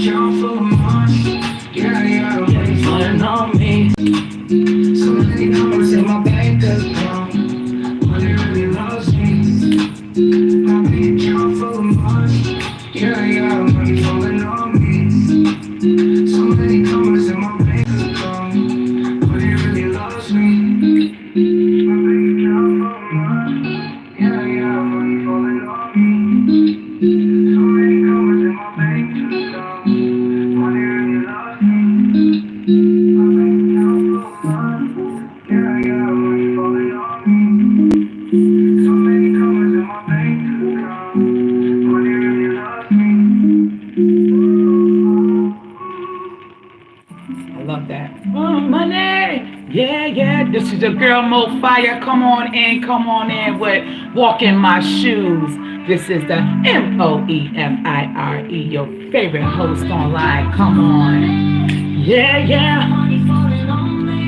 Count for money, yeah, money falling on me. So many numbers in my bank account, money really loves me. My bank account full of money, yeah, money falling on me. So many numbers in my bank account, money really loves me. My bank account full of money, yeah, money falling on me. So many numbers in my bank account, money really loves me. My bank account full of money, yeah, money falling on me. So many numbers in my bank account, money really loves me. I love that. Oh, money. Yeah. This is your girl Moefire. Come on in with Walk in My Shoes. This is the Moefire, your favorite host online. Come on. Yeah.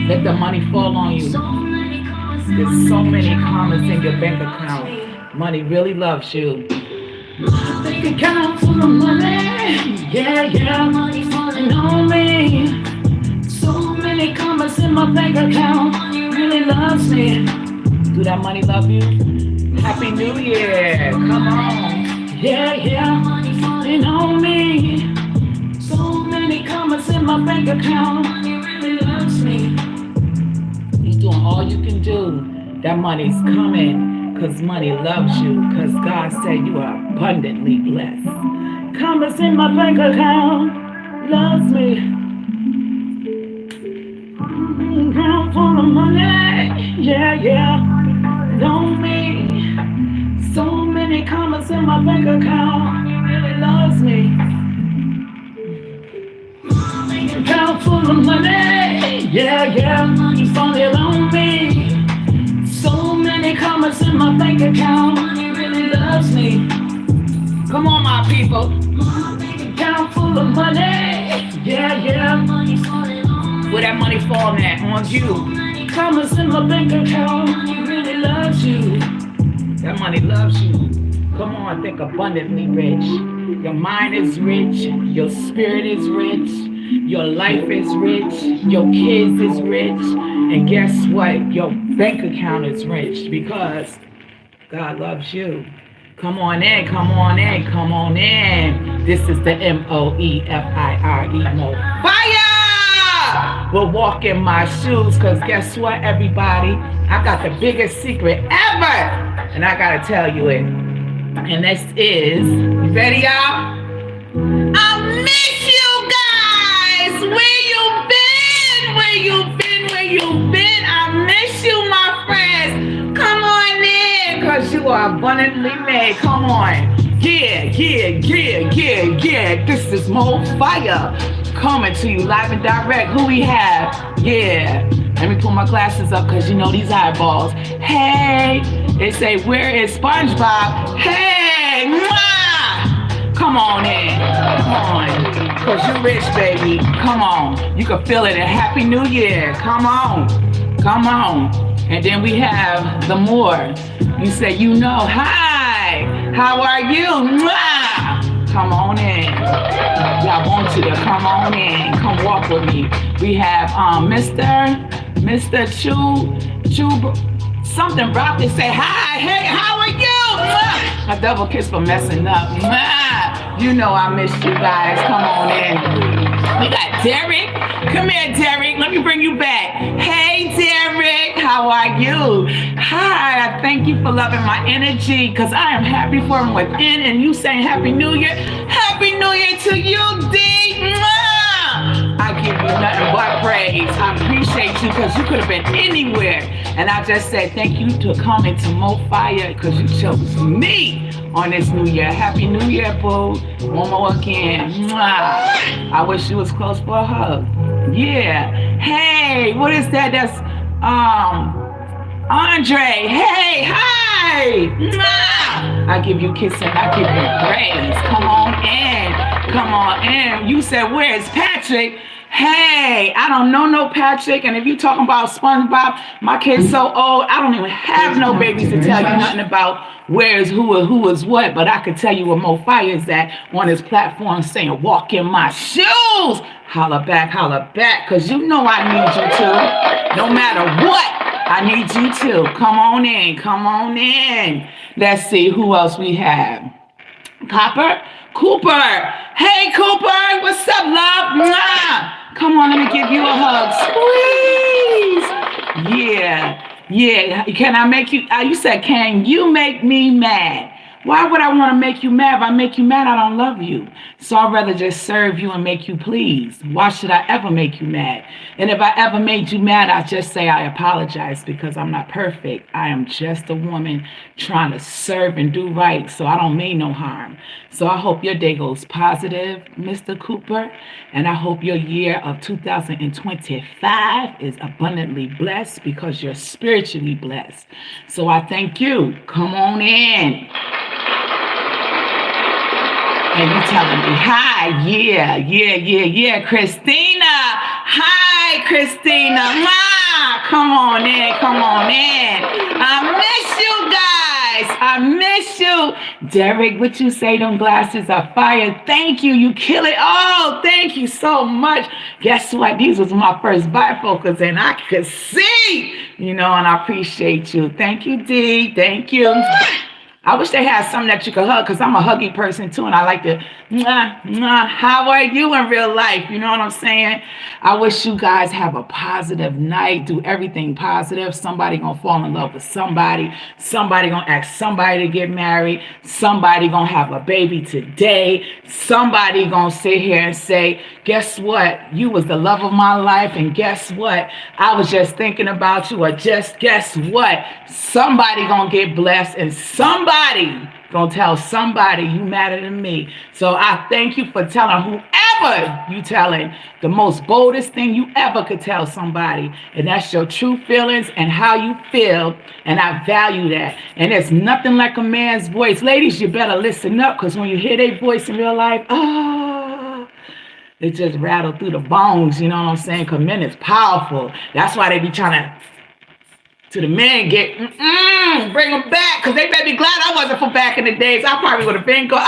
Let the money fall on you. There's so many commas in your bank account. Money really loves you. My bank account full of money. Yeah. Money falling on me. So many commas in my bank account. Money really loves me. Do that money love you? Happy New Year. Come on. Yeah. Money falling on me. So many commas in my bank account. Money really loves me. You're doing all you can do. That money's coming because money loves you, because God said you are abundantly blessed. Commas in my bank account loves me. Account full of money, yeah, know me. So many commas in my bank account, he really loves me. Account full of money, yeah, money falling on me. So many commas in my bank account, he really loves me. Come on, my people. My bank account full of money, yeah, money falling on me. Where that money falling at? On you. Commas in my bank account, money really loves you. That money loves you. Come on, think abundantly rich. Your mind is rich, your spirit is rich, your life is rich, your kids is rich, and guess what? Your bank account is rich because God loves you. Come on in. This is the Moefire, Moefire! We'll walk in my shoes, because guess what, everybody? I got the biggest secret ever, and I gotta tell you it. And this is, you ready, y'all? I miss you guys! Where you been? I miss you, my friends. Come on in, because you are abundantly made. Come on. Yeah. This is Moefire coming to you live and direct. Who we have? Yeah. Let me pull my glasses up, because you know these eyeballs. Hey, they say, where is SpongeBob? Hey, mwah! Come on in. Come on. Because you're rich, baby. Come on. You can feel it. A Happy New Year. Come on. And then we have the more. You say, you know, hi. How are you? Mwah! Come on in. I want you to come on in. Come walk with me. We have Mr. Chew, something Brock say, hi, hey, how are you? A double kiss for messing up. You know I miss you guys. Come on in. We got Derek. Come here, Derek. Let me bring you back. Hey, Derek. How are you? Hi. I thank you for loving my energy, because I am happy from within, and you saying Happy New Year. Happy New Year to you, D. I give you nothing but praise. I appreciate you, because you could have been anywhere. And I just said thank you to coming to Moefire, because you chose me on this New Year. Happy New Year, boo. One more again. Mwah. I wish you was close for a hug. Yeah. Hey, what is that? That's Andre. Hey, hi. Mwah. I give you kissing. I give you praise. Come on in. Come on in. You said, where's Patrick? Hey, I don't know no Patrick. And if you talking about SpongeBob, my kid's so old, I don't even have no babies to tell you nothing about where's who or who is what. But I could tell you where Moefire is at on his platform saying, walk in my shoes. Holla back, because you know I need you to. No matter what, I need you to. Come on in. Let's see who else we have. Cooper. Hey, Cooper. What's up, love? Mwah. Come on, let me give you a hug. Squeeze. Yeah. Can I make you, you said, can you make me mad? Why would I want to make you mad? If I make you mad, I don't love you. So I'd rather just serve you and make you pleased. Why should I ever make you mad? And if I ever made you mad, I just say I apologize because I'm not perfect. I am just a woman trying to serve and do right. So I don't mean no harm. So I hope your day goes positive, Mr. Cooper. And I hope your year of 2025 is abundantly blessed because you're spiritually blessed. So I thank you. Come on in. And you telling me, hi, yeah, Christina. Hi, Christina. Ma, come on in. I miss you. Derek, what you say, them glasses are fire. Thank you, you kill it. Oh, thank you so much. Guess what? These was my first bifocals and I could see, and I appreciate you. Thank you, D. Thank you. I wish they had something that you could hug because I'm a huggy person too and I like to how are you in real life? You know what I'm saying? I wish you guys have a positive night. Do everything positive. Somebody gonna fall in love with somebody. Somebody gonna ask somebody to get married. Somebody gonna have a baby today. Somebody gonna sit here and say, guess what? You was the love of my life and guess what? I was just thinking about you or just guess what? Somebody gonna get blessed and somebody gonna tell somebody you matter than me. So I thank you for telling whoever you telling the most boldest thing you ever could tell somebody. And that's your true feelings and how you feel. And I value that. And there's nothing like a man's voice. Ladies, you better listen up because when you hear their voice in real life, it just rattled through the bones, you know what I'm saying? Because men is powerful. That's why they be trying to the men get, bring them back. Because they better be glad I wasn't from back in the days. I probably would have been going,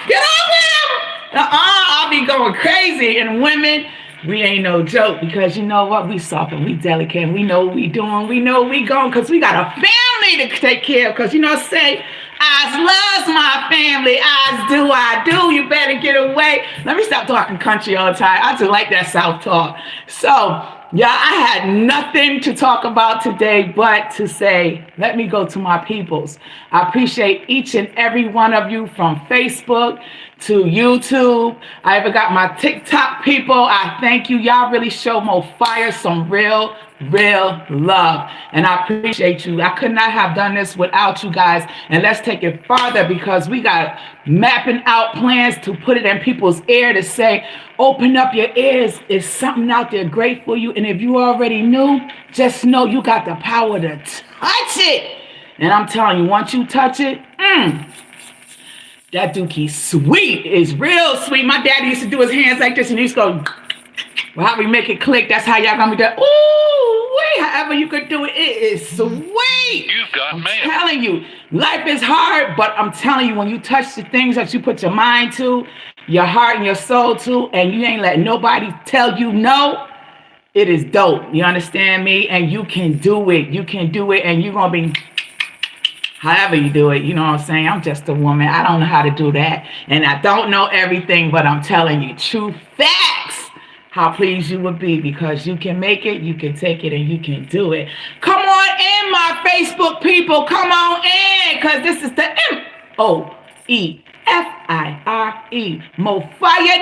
get off him. I'll be going crazy. And women, we ain't no joke because you know what? We soft and we delicate. And we know what we doing. We know we going because we got a family to take care of. Because say, I loves my family. I do. You better get away. Let me stop talking country all the time. I just like that South talk. So, yeah, I had nothing to talk about today but to say, let me go to my peoples. I appreciate each and every one of you from Facebook to YouTube. I even got my TikTok people. I thank you. Y'all really show Moefire some real love. And I appreciate you. I could not have done this without you guys. And let's take it farther because we got mapping out plans to put it in people's ear to say, open up your ears. It's something out there great for you. And if you already knew, just know you got the power to touch it. And I'm telling you, once you touch it, that dookie sweet. It's real sweet. My daddy used to do his hands like this and he used to go, well, how we make it click, that's how y'all gonna be doing. Ooh, wait, however you could do it, it is sweet. You've got I'm mail. telling you, life is hard, but I'm telling you, when you touch the things that you put your mind to, your heart and your soul to, and you ain't let nobody tell you no, it is dope. You understand me? And you can do it. You can do it, and you're gonna be however you do it. You know what I'm saying? I'm just a woman. I don't know how to do that, and I don't know everything, but I'm telling you, true facts. How pleased you would be because you can make it, you can take it, and you can do it. Come on in, my Facebook people. Come on in, because this is the Moefire. Moefire,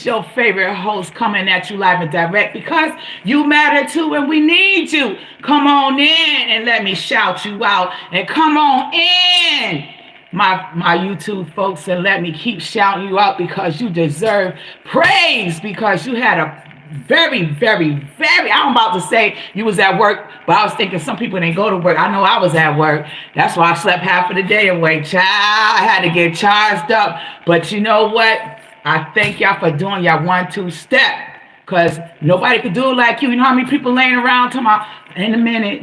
your favorite host coming at you live and direct because you matter too, and we need you. Come on in and let me shout you out. And come on in, my YouTube folks, and let me keep shouting you out because you deserve praise because you had a very, very, very. I'm about to say you was at work, but I was thinking some people didn't go to work. I know I was at work. That's why I slept half of the day away. Child, I had to get charged up. But you know what? I thank y'all for doing y'all 1-2 step. Because nobody could do it like you. You know how many people laying around talking about, in a minute.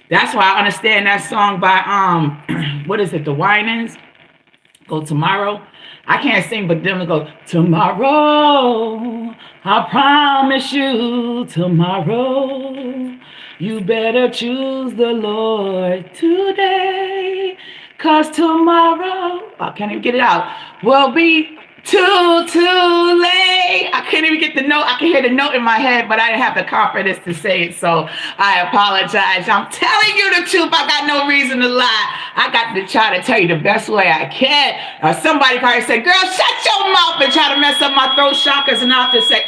That's why I understand that song by, what is it, the Winans? Go tomorrow. I can't sing, but them go, tomorrow, I promise you, tomorrow, you better choose the Lord today, 'cause tomorrow, I can't even get it out, will be too late. I couldn't even get the note. I can hear the note in my head, but I didn't have the confidence to say it, so I apologize. I'm telling you the truth. I got no reason to lie. I got to try to tell you the best way I can. Somebody probably say, girl, shut your mouth, and try to mess up my throat chakras, and I'll have to say,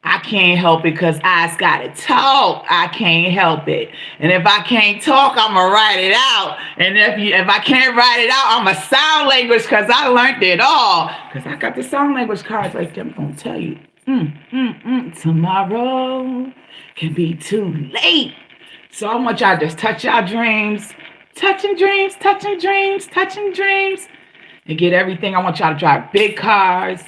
I can't help it because I's got to talk. I can't help it. And if I can't talk, I'm going to write it out. And if I can't write it out, I'm a sign language because I learned it all. Because I got the sign language cards like them. I'm going to tell you. Tomorrow can be too late. So I want y'all to just touch y'all dreams. Touching dreams. And get everything. I want y'all to drive big cars.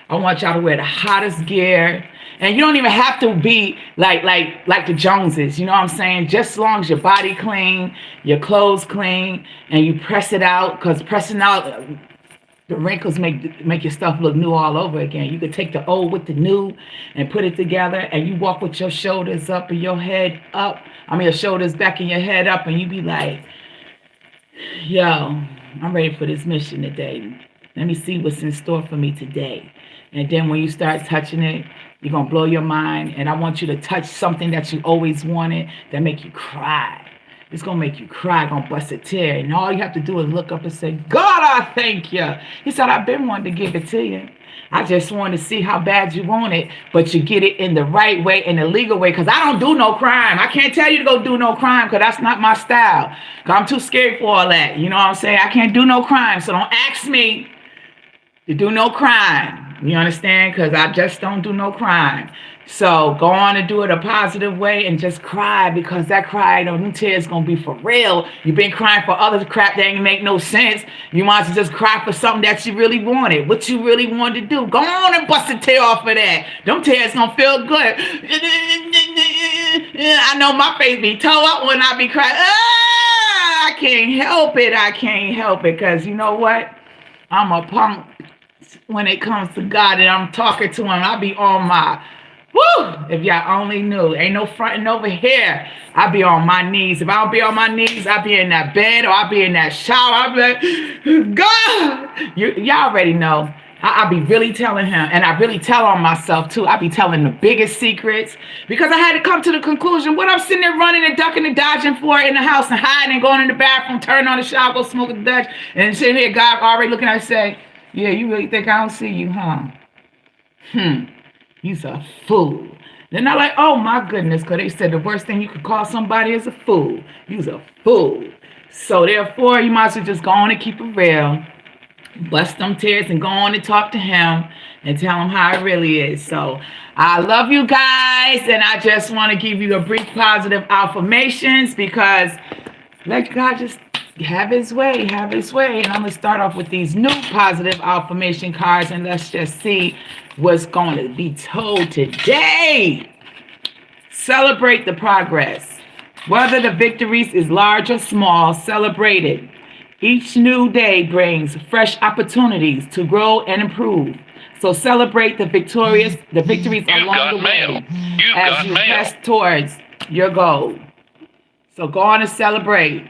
I want y'all to wear the hottest gear. And you don't even have to be like the Joneses, you know what I'm saying? Just as long as your body clean, your clothes clean, and you press it out, because pressing out, the wrinkles make your stuff look new all over again. You could take the old with the new and put it together, and you walk with your shoulders up and your head up. Your shoulders back and your head up, and you be like, yo, I'm ready for this mission today. Let me see what's in store for me today. And then when you start touching it, you're going to blow your mind. And I want you to touch something that you always wanted that make you cry. It's going to make you cry, going to bust a tear. And all you have to do is look up and say, God, I thank you. He said, I've been wanting to give it to you. I just wanted to see how bad you want it, but you get it in the right way, in the legal way, because I don't do no crime. I can't tell you to go do no crime because that's not my style. Because I'm too scared for all that. You know what I'm saying? I can't do no crime, so don't ask me to do no crime. You understand? Because I just don't do no crime. So go on and do it a positive way and just cry, because that cry, them tears going to be for real. You've been crying for other crap that ain't make no sense. You might as well just cry for something that you really wanted, what you really wanted to do. Go on and bust a tear off of that. Them tears going to feel good. I know my face be toe up when I be crying. I can't help it. Because you know what? I'm a punk. When it comes to God and I'm talking to him, I be on my, if y'all only knew, ain't no fronting over here. I be on my knees. If I don't be on my knees, I be in that bed or I be in that shower. I be like, God, y'all already know. I be really telling him, and I really tell on myself too. I be telling the biggest secrets, because I had to come to the conclusion, what I'm sitting there running and ducking and dodging for in the house and hiding and going in the bathroom, turning on the shower, go smoke a Dutch, and sitting here, God already looking at me say, yeah, you really think I don't see you, huh? You's a fool. Then I'm like, oh my goodness, because they said the worst thing you could call somebody is a fool. You's a fool. So therefore, you might as well just go on and keep it real. Bust them tears and go on and talk to him and tell him how it really is. So I love you guys, and I just want to give you a brief positive affirmations, because let God just have his way. And I'm going to start off with these new positive affirmation cards, and let's just see what's going to be told today. Celebrate the progress. Whether the victories is large or small, celebrate it. Each new day brings fresh opportunities to grow and improve. So celebrate the victories along the way as you press towards your goal. So go on and celebrate,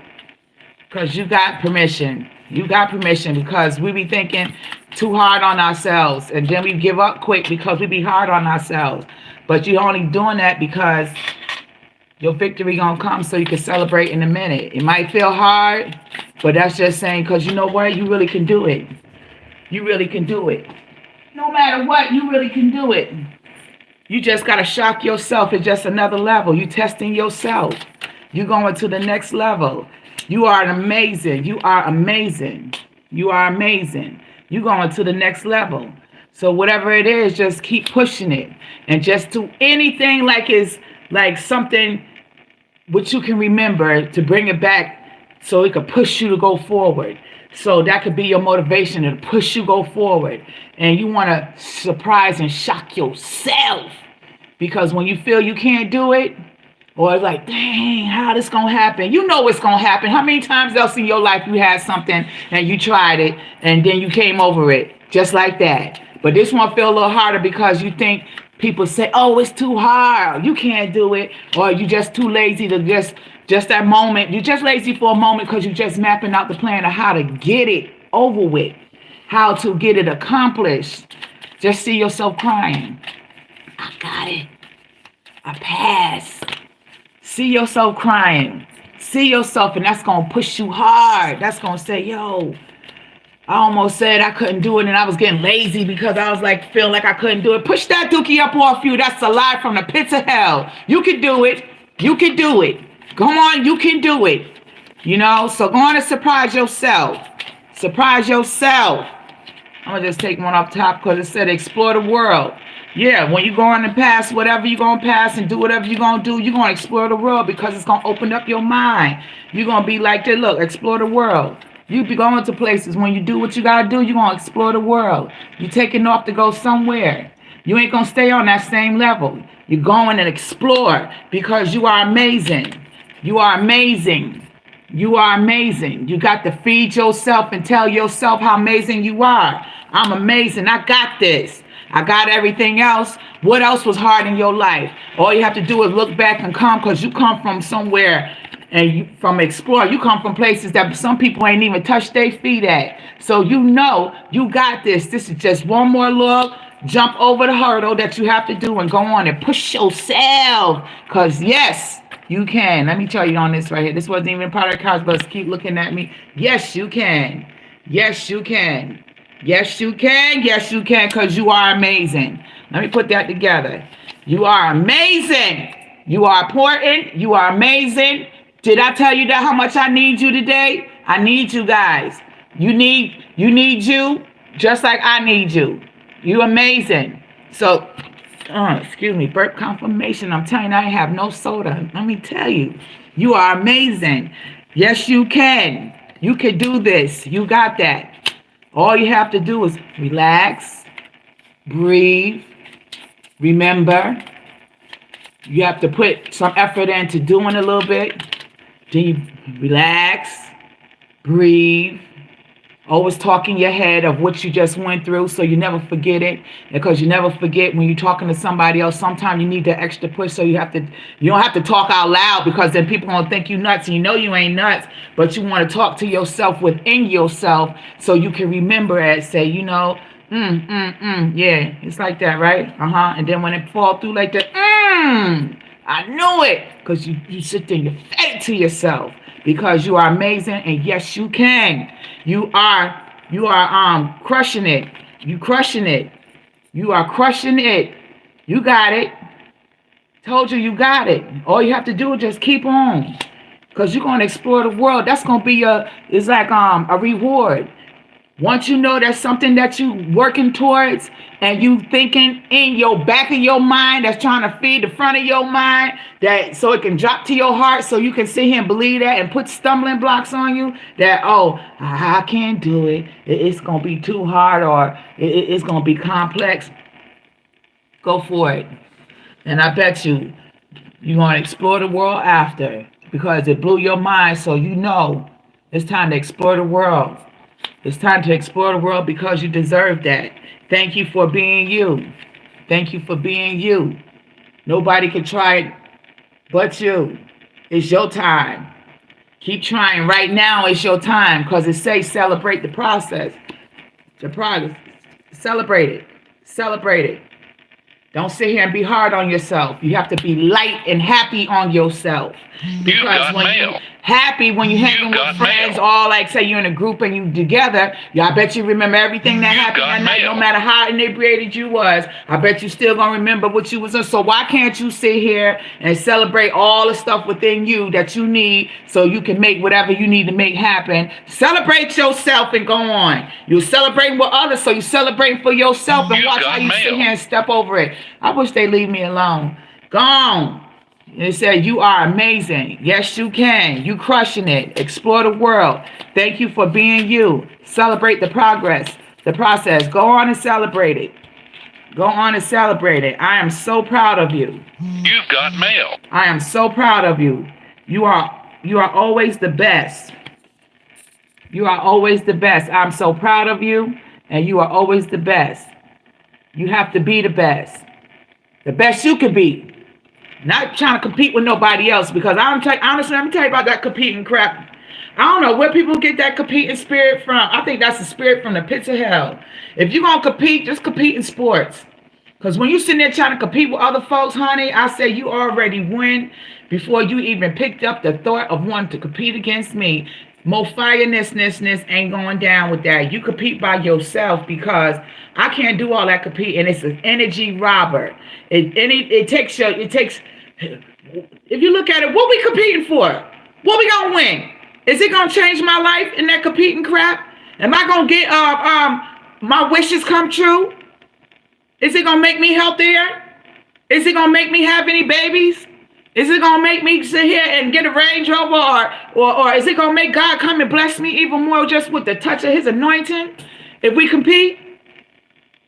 because you got permission. Because we be thinking too hard on ourselves, and then we give up quick because we be hard on ourselves. But you're only doing that because your victory gonna come, so you can celebrate in a minute. It might feel hard, but that's just saying, because you know what? You really can do it. No matter what, you really can do it. You just got to shock yourself. It's just another level. You testing yourself. You going to the next level. You are amazing. You going to the next level. So whatever it is, just keep pushing it, and just do anything like is like something which you can remember to bring it back, so it could push you to go forward. So that could be your motivation to push you go forward. And you want to surprise and shock yourself, because when you feel you can't do it, or it's like, dang, how this gonna happen? You know it's gonna happen. How many times else in your life you had something and you tried it and then you came over it just like that? But this one feel a little harder because you think people say, oh, it's too hard, you can't do it, or you just too lazy to just that moment. You're just lazy for a moment because you're just mapping out the plan of how to get it over with, how to get it accomplished. Just see yourself crying. I got it. I passed. See yourself crying. See yourself, and that's going to push you hard. That's going to say, yo, I almost said I couldn't do it, and I was getting lazy because I was like feeling like I couldn't do it. Push that dookie up off you. That's a lie from the pits of hell. You can do it. You can do it. Go on, you can do it. You know, so go on and surprise yourself. Surprise yourself. I'm going to just take one off top because it said explore the world. Yeah, when you go on and pass whatever you're going to pass and do whatever you're going to do, you're going to explore the world because it's going to open up your mind. You're going to be like, that. Look, explore the world. You be going to places. When you do what you got to do, you're going to explore the world. You're taking off to go somewhere. You ain't going to stay on that same level. You're going and explore because you are amazing. You are amazing. You are amazing. You got to feed yourself and tell yourself how amazing you are. I'm amazing. I got this. I got everything else. What else was hard in your life? All you have to do is look back and come, because you come from somewhere, and you from explore. You come from places that some people ain't even touched their feet at. So you know you got this. This is just one more little jump over the hurdle that you have to do, and go on and push yourself. Because yes, you can. Let me tell you on this right here. This wasn't even part of the cards, but keep looking at me. Yes, you can. Yes, you can. Yes, you can. Yes, you can, because you are amazing. Let me put that together. You are amazing. You are important. You are amazing. Did I tell you that how much I need you today? I need you guys. You need you just like I need you. You amazing. So, excuse me, burp confirmation. I'm telling you, I have no soda. Let me tell you, you are amazing. Yes, you can. You can do this. You got that. All you have to do is relax, breathe, remember. You have to put some effort into doing a little bit. Then you relax, breathe. Always talk in your head of what you just went through so you never forget it. Because you never forget when you're talking to somebody else. Sometimes you need that extra push, so you don't have to talk out loud, because then people gonna think you nuts, and you know you ain't nuts, but you want to talk to yourself within yourself so you can remember it. Say, you know, yeah, it's like that, right? And then when it fall through like that, I knew it, because you sit there and you say it to yourself, because you are amazing, and yes, you can. You are crushing it. You crushing it. You are crushing it. You got it. Told you got it. All you have to do is just keep on, because you're going to explore the world. That's going to be it's like a reward. Once you know there's something that you working towards, and you thinking in your back of your mind that's trying to feed the front of your mind, that so it can drop to your heart, so you can sit here and believe that and put stumbling blocks on you that, oh, I can't do it. It's going to be too hard, or it's going to be complex. Go for it. And I bet you're going to explore the world after, because it blew your mind, so you know it's time to explore the world. It's time to explore the world, because you deserve that. Thank you for being you. Thank you for being you. Nobody can try it but you. It's your time. Keep trying. Right now it's your time, because it says celebrate the process. The progress. Celebrate it. Celebrate it. Don't sit here and be hard on yourself. You have to be light and happy on yourself. Because when you happy when you're hanging with friends, all like say you're in a group and you together. I bet you remember everything that happened that night, no matter how inebriated you was. I bet you still gonna remember what you was on. So why can't you sit here and celebrate all the stuff within you that you need so you can make whatever you need to make happen? Celebrate yourself and go on. You're celebrating with others, so you celebrating for yourself and watch how you sit here and step over it. I wish they leave me alone. Go on. It said, you are amazing. Yes, you can. You crushing it. Explore the world. Thank you for being you. Celebrate the progress, the process. Go on and celebrate it. Go on and celebrate it. I am so proud of you. You've got mail. I am so proud of you. You are always the best. You are always the best. I'm so proud of you, and you are always the best. You have to be the best. The best you can be. Not trying to compete with nobody else, because honestly, let me tell you about that competing crap. I don't know where people get that competing spirit from. I think that's the spirit from the pits of hell. If you're going to compete, just compete in sports. Because when you're sitting there trying to compete with other folks, honey, I say you already win before you even picked up the thought of wanting to compete against me. Moefire ain't going down with that. You compete by yourself, because I can't do all that competing. It's an energy robber. It takes, if you look at it, what we competing for? What we gonna win? Is it gonna change my life in that competing crap? Am I gonna get my wishes come true? Is it gonna make me healthier? Is it gonna make me have any babies? Is it gonna make me sit here and get a Range Rover, or is it gonna make God come and bless me even more just with the touch of his anointing if we compete?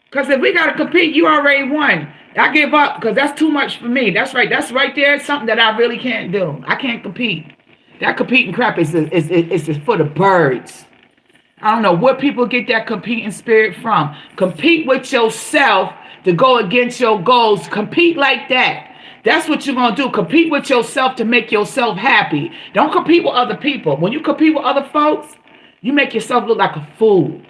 Because if we gotta compete, you already won. I give up, because that's too much for me. That's right there. It's something that I really can't do. I can't compete. That competing crap is for the birds. I don't know where people get that competing spirit from. Compete with yourself to go against your goals. Compete like that. That's what you're going to do. Compete with yourself to make yourself happy. Don't compete with other people. When you compete with other folks, you make yourself look like a fool.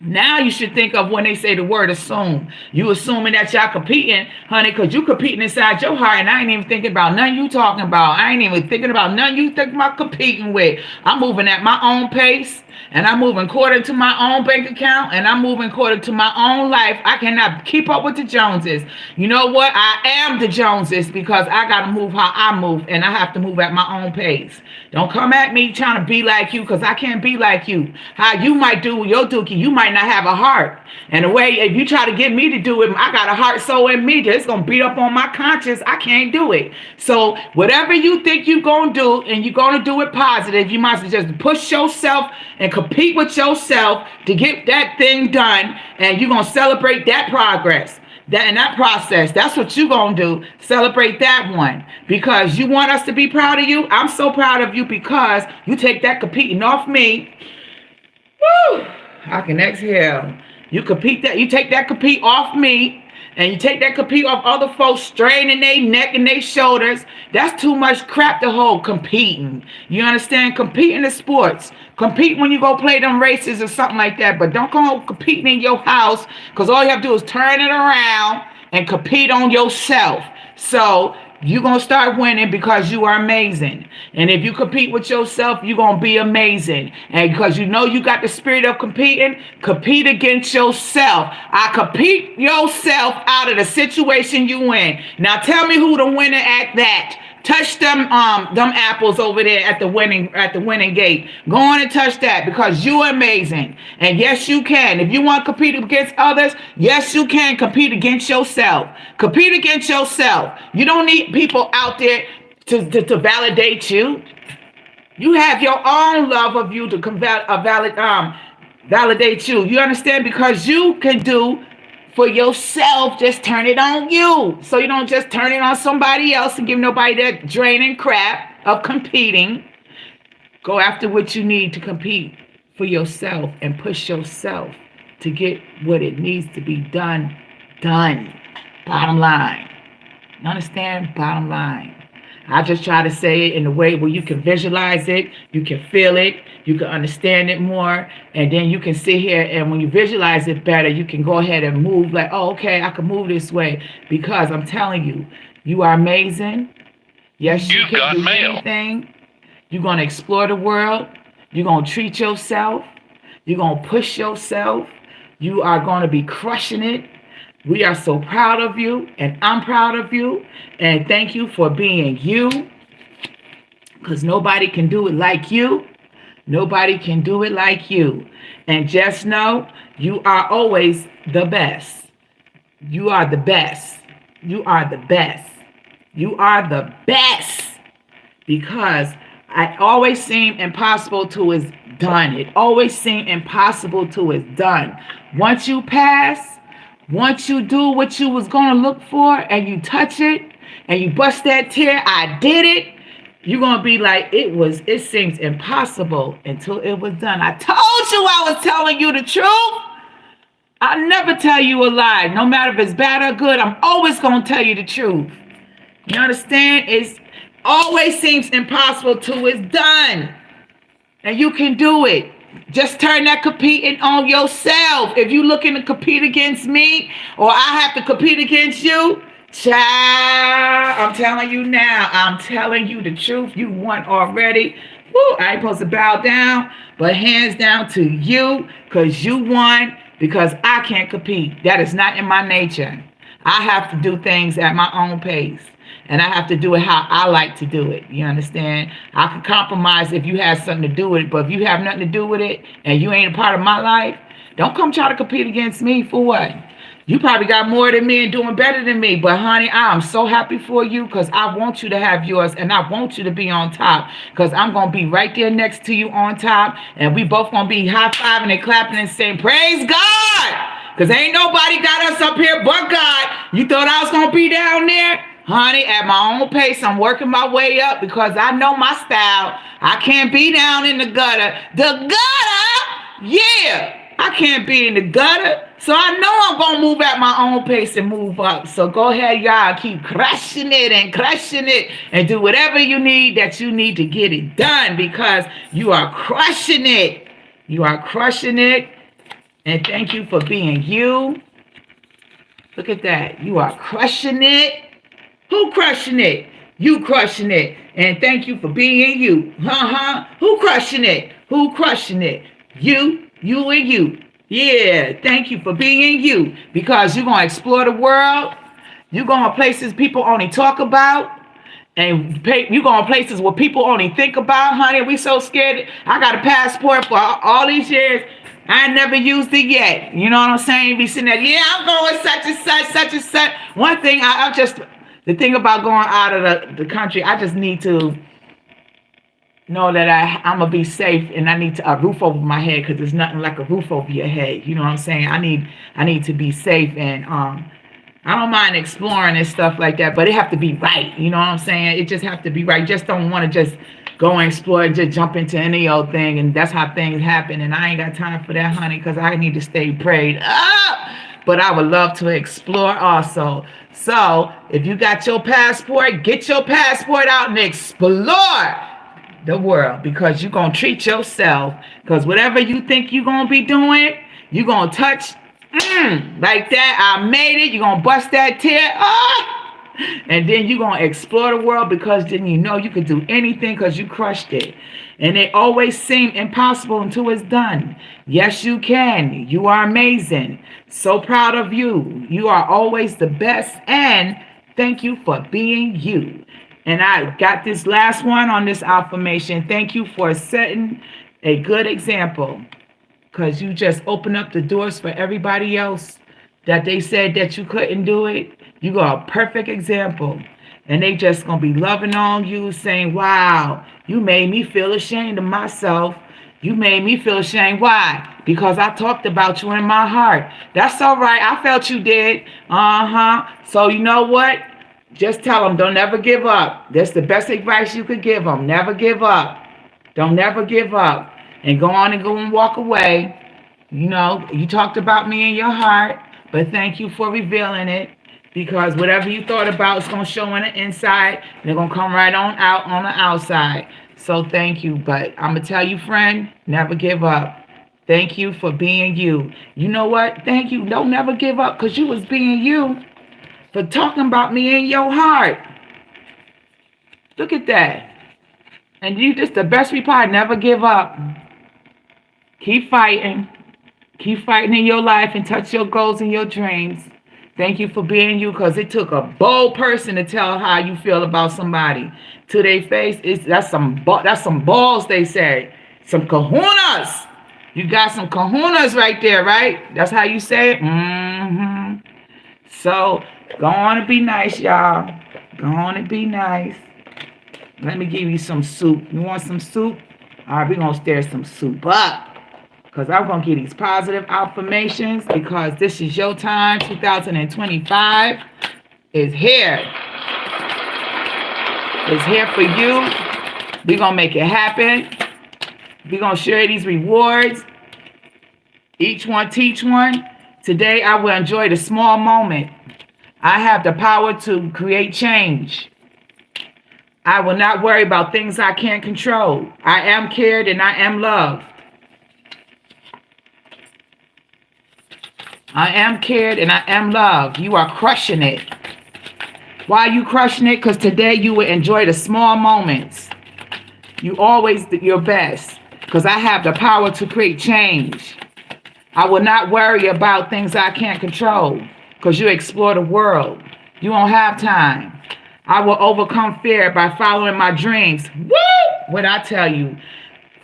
Now you should think of when they say the word assume. You assuming that y'all competing, honey, because you competing inside your heart, and I ain't even thinking about none you talking about. I ain't even thinking about none you thinking about competing with. I'm moving at my own pace, and I'm moving according to my own bank account, and I'm moving according to my own life. I cannot keep up with the Joneses. You know what? I am the Joneses, because I got to move how I move, and I have to move at my own pace. Don't come at me trying to be like you, because I can't be like you. How you might do your dookie, you might not have a heart. And the way, if you try to get me to do it, I got a heart so in me that it's going to beat up on my conscience. I can't do it. So whatever you think you're going to do, and you're going to do it positive, you might as well just push yourself and compete with yourself to get that thing done, and you're going to celebrate that progress. That process, that's what you're going to do. Celebrate that one. Because you want us to be proud of you. I'm so proud of you, because you take that competing off me. Woo! I can exhale. You take that compete off me, and you take that compete off other folks straining their neck and their shoulders. That's too much crap to hold competing. You understand? Competing in sports. Compete when you go play them races or something like that. But don't go competing in your house, because all you have to do is turn it around and compete on yourself. So you're going to start winning, because you are amazing. And if you compete with yourself, you're going to be amazing. And because you know you got the spirit of competing, compete against yourself. I compete yourself out of the situation you in. Now tell me who the winner at that. Touch them apples over there at the winning gate. Go on and touch that, because you're amazing. And yes, you can. If you want to compete against others, yes, you can compete against yourself. Compete against yourself. You don't need people out there to validate you. You have your own love of you to validate you. You understand? Because you can do for yourself, just turn it on you. So you don't just turn it on somebody else and give nobody that draining crap of competing. Go after what you need to compete for yourself and push yourself to get what it needs to be done. Bottom line. You understand? Bottom line. I just try to say it in a way where you can visualize it, you can feel it, you can understand it more, and then you can sit here, and when you visualize it better, you can go ahead and move like, oh, okay, I can move this way, because I'm telling you, you are amazing. Yes, you can do anything. You're going to explore the world. You're going to treat yourself. You're going to push yourself. You are going to be crushing it. We are so proud of you, and I'm proud of you. And thank you for being you, because nobody can do it like you. Nobody can do it like you. And just know you are always the best. You are the best. You are the best. You are the best. Because it always seemed impossible till it's done. It always seemed impossible till it's done. Once you pass, once you do what you was going to look for and you touch it and you bust that tear, I did it, you're going to be like, it seems impossible until it was done. I told you I was telling you the truth. I never tell you a lie. No matter if it's bad or good, I'm always going to tell you the truth. You understand? It always seems impossible till it's done. And you can do it. Just turn that competing on yourself. If you looking to compete against me or I have to compete against you, child, I'm telling you now. I'm telling you the truth. You won already. Woo, I ain't supposed to bow down, but hands down to you because you won, because I can't compete. That is not in my nature. I have to do things at my own pace. And I have to do it how I like to do it. You understand? I can compromise if you have something to do with it. But if you have nothing to do with it and you ain't a part of my life, don't come try to compete against me for what? You probably got more than me and doing better than me. But honey, I am so happy for you because I want you to have yours and I want you to be on top, because I'm going to be right there next to you on top. And we both going to be high-fiving and clapping and saying, praise God! Because ain't nobody got us up here but God. You thought I was going to be down there? Honey, at my own pace, I'm working my way up because I know my style. I can't be down in the gutter. The gutter? Yeah. I can't be in the gutter. So I know I'm going to move at my own pace and move up. So go ahead, y'all. Keep crushing it and do whatever you need to get it done, because you are crushing it. You are crushing it. And thank you for being you. Look at that. You are crushing it. Who crushing it? You crushing it. And thank you for being you. Who crushing it? Who crushing it? You and you. Yeah, thank you for being you. Because you're going to explore the world. You're going to places people only talk about. And you're going to places where people only think about. Honey, we so scared. I got a passport for all these years. I never used it yet. You know what I'm saying? Be sitting there, yeah, I'm going such and such. One thing, the thing about going out of the country, I just need to know that I'm going to be safe, and I need a roof over my head, because there's nothing like a roof over your head. You know what I'm saying? I need to be safe, and I don't mind exploring and stuff like that, but it have to be right. You know what I'm saying? It just have to be right. Just don't want to just go and explore and just jump into any old thing, and that's how things happen, and I ain't got time for that, honey, because I need to stay prayed up. But I would love to explore also. So if you got your passport, get your passport out and explore the world, because you're going to treat yourself, because whatever you think you're going to be doing, you're going to touch like that. I made it. You're going to bust that tear. And then you're going to explore the world, because then you know you could do anything because you crushed it. And it always seemed impossible until it's done. Yes, you can. You are amazing. So proud of you. You are always the best. And thank you for being you. And I got this last one on this affirmation. Thank you for setting a good example, because you just open up the doors for everybody else that they said that you couldn't do it. You got a perfect example. And they just going to be loving on you, saying, wow, you made me feel ashamed of myself. You made me feel ashamed. Why? Because I talked about you in my heart. That's all right. I felt you did. So you know what? Just tell them, don't never give up. That's the best advice you could give them. Never give up. Don't never give up. And go on and walk away. You know, you talked about me in your heart, but thank you for revealing it. Because whatever you thought about is going to show on the inside. And they're going to come right on out on the outside. So thank you. But I'm going to tell you, friend, never give up. Thank you for being you. You know what? Thank you. Don't never give up, because you was being you for talking about me in your heart. Look at that. And you just the best reply, never give up. Keep fighting. Keep fighting in your life and touch your goals and your dreams. Thank you for being you, because it took a bold person to tell how you feel about somebody to their face. That's some balls, they say. Some kahunas. You got some kahunas right there, right? That's how you say it? Mm-hmm. So, go on and be nice, y'all. Go on and be nice. Let me give you some soup. You want some soup? All right, we're going to stir some soup up. Because I'm going to get these positive affirmations, because this is your time. 2025 is here. It's here for you. We're going to make it happen. We're going to share these rewards. Each one teach one. Today, I will enjoy the small moment. I have the power to create change. I will not worry about things I can't control. I am cared and I am loved. I am cared and I am loved. You are crushing it. Why are you crushing it? Because today you will enjoy the small moments. You always do your best. Because I have the power to create change. I will not worry about things I can't control. Because you explore the world. You won't have time. I will overcome fear by following my dreams. Woo! What I tell you.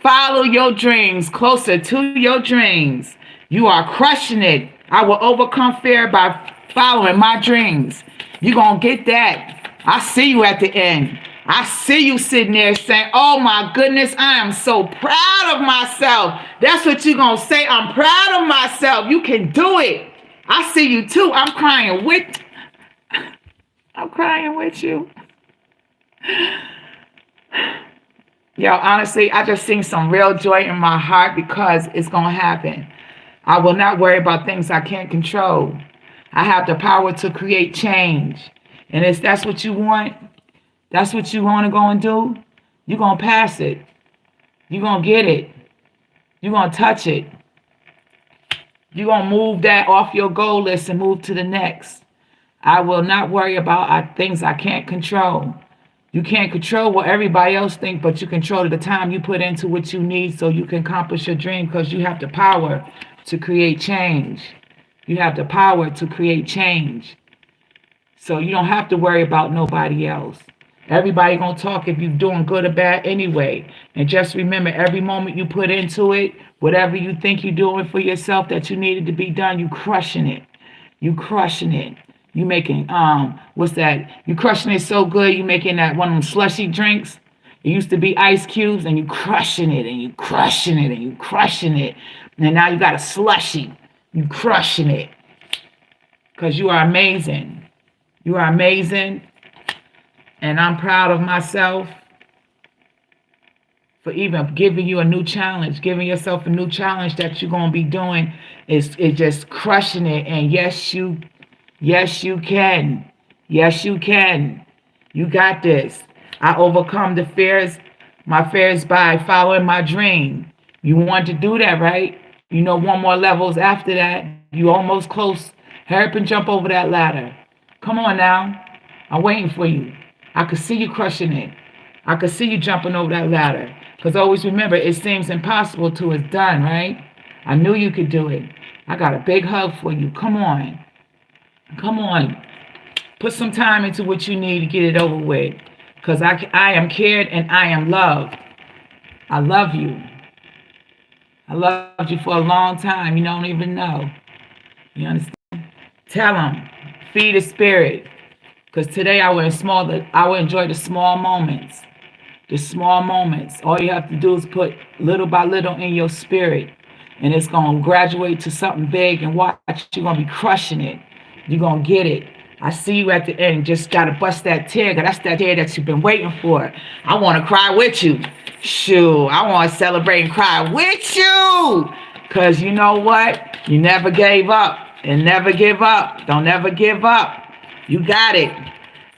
Follow your dreams closer to your dreams. You are crushing it. I will overcome fear by following my dreams. You're going to get that. I see you at the end. I see you sitting there saying, oh my goodness, I am so proud of myself. That's what you're going to say. I'm proud of myself. You can do it. I see you too. I'm crying with you. Yo, honestly, I just seen some real joy in my heart, because it's going to happen. I will not worry about things I can't control. I have the power to create change. And if that's what you want, that's what you want to go and do, you're going to pass it. You're going to get it. You're going to touch it. You're going to move that off your goal list and move to the next. I will not worry about things I can't control. You can't control what everybody else thinks, but you control the time you put into what you need so you can accomplish your dream, because you have the power to create change. You have the power to create change. So you don't have to worry about nobody else. Everybody gonna talk if you're doing good or bad anyway. And just remember, every moment you put into it, whatever you think you're doing for yourself that you needed to be done, you crushing it. You crushing it. You making, what's that? You crushing it so good, you making that one of them slushy drinks. It used to be ice cubes, and you crushing it, and you crushing it, and you crushing it. And now you got a slushy. You crushing it. Because you are amazing. You are amazing. And I'm proud of myself for even giving you a new challenge, giving yourself a new challenge that you're going to be doing. Is just crushing it. And yes, you can. Yes, you can. You got this. I overcome the fears, my fears, by following my dream. You want to do that, right? You know, one more levels after that. You almost close. Hurry up and jump over that ladder. Come on now. I'm waiting for you. I could see you crushing it. I could see you jumping over that ladder. Because always remember, it seems impossible till it's done, right? I knew you could do it. I got a big hug for you. Come on. Come on. Put some time into what you need to get it over with. Because I am cared and I am loved. I love you. I loved you for a long time. You don't even know. You understand? Tell them. Feed the spirit. Because today I will enjoy the small moments. The small moments. All you have to do is put little by little in your spirit. And it's going to graduate to something big. And watch, you're going to be crushing it. You're going to get it. I see you at the end. Just got to bust that tear. Because that's that tear that you've been waiting for. I want to cry with you. Shoot, I want to celebrate and cry with you. Because you know what? You never gave up. And never give up. Don't ever give up. You got it.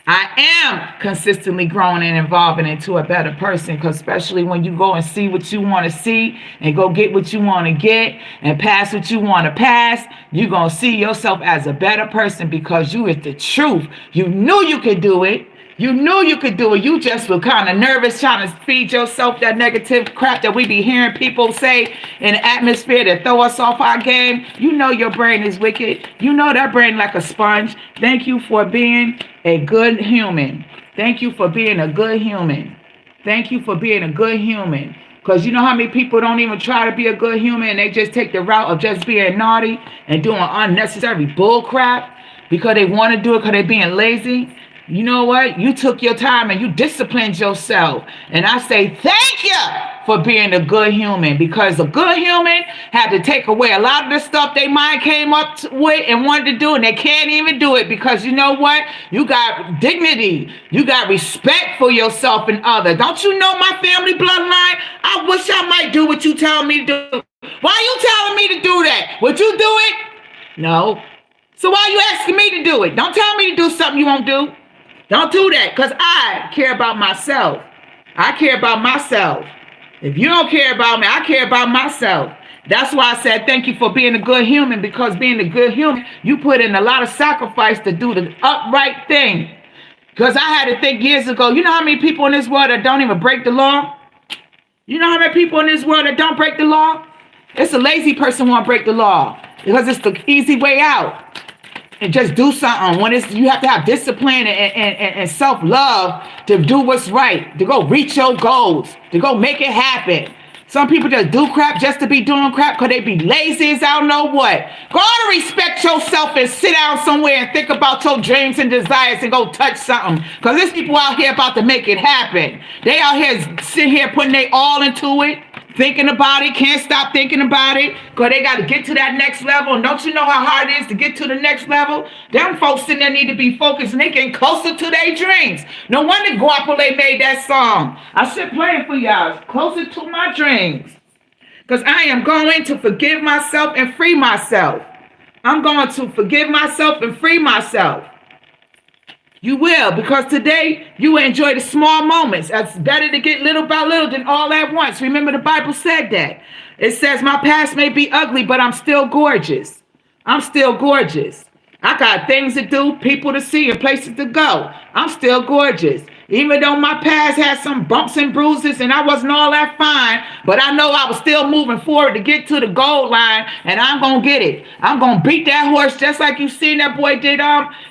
I am consistently growing and evolving into a better person, because especially when you go and see what you want to see and go get what you want to get and pass what you want to pass, you're going to see yourself as a better person, because you is the truth. You knew you could do it. You knew you could do it. You just were kind of nervous trying to feed yourself that negative crap that we be hearing people say in the atmosphere that throw us off our game. You know your brain is wicked. You know that brain like a sponge. Thank you for being a good human. Thank you for being a good human. Thank you for being a good human. Because you know how many people don't even try to be a good human and they just take the route of just being naughty and doing unnecessary bull crap because they want to do it because they're being lazy. You know what? You took your time and you disciplined yourself. And I say thank you for being a good human, because a good human had to take away a lot of the stuff they mind came up with and wanted to do, and they can't even do it because you know what? You got dignity. You got respect for yourself and others. Don't you know my family bloodline? I wish I might do what you tell me to do. Why are you telling me to do that? Would you do it? No. So why are you asking me to do it? Don't tell me to do something you won't do. Don't do that, because I care about myself. I care about myself. If you don't care about me, I care about myself. That's why I said thank you for being a good human, because being a good human, you put in a lot of sacrifice to do the upright thing. Because I had to think years ago, you know how many people in this world that don't even break the law? You know how many people in this world that don't break the law? It's a lazy person who won't break the law because it's the easy way out. And just do something when you have to have discipline and self-love to do what's right, to go reach your goals, to go make it happen. Some people just do crap just to be doing crap because they be lazy as I don't know what. Go on and respect yourself and sit down somewhere and think about your dreams and desires and go touch something. Because there's people out here about to make it happen. They out here sitting here putting their all into it. Thinking about it, can't stop thinking about it, because they got to get to that next level. And don't you know how hard it is to get to the next level? Them folks in there need to be focused and they getting closer to their dreams. No wonder Guapo made that song. I should play it for y'all. Closer to my dreams. Because I am going to forgive myself and free myself. I'm going to forgive myself and free myself. You will, because today you will enjoy the small moments. It's better to get little by little than all at once. Remember, the Bible said that. It says, my past may be ugly, but I'm still gorgeous. I'm still gorgeous. I got things to do, people to see, and places to go. I'm still gorgeous. Even though my past had some bumps and bruises and I wasn't all that fine, but I know I was still moving forward to get to the goal line, and I'm going to get it. I'm going to beat that horse just like you seen that boy did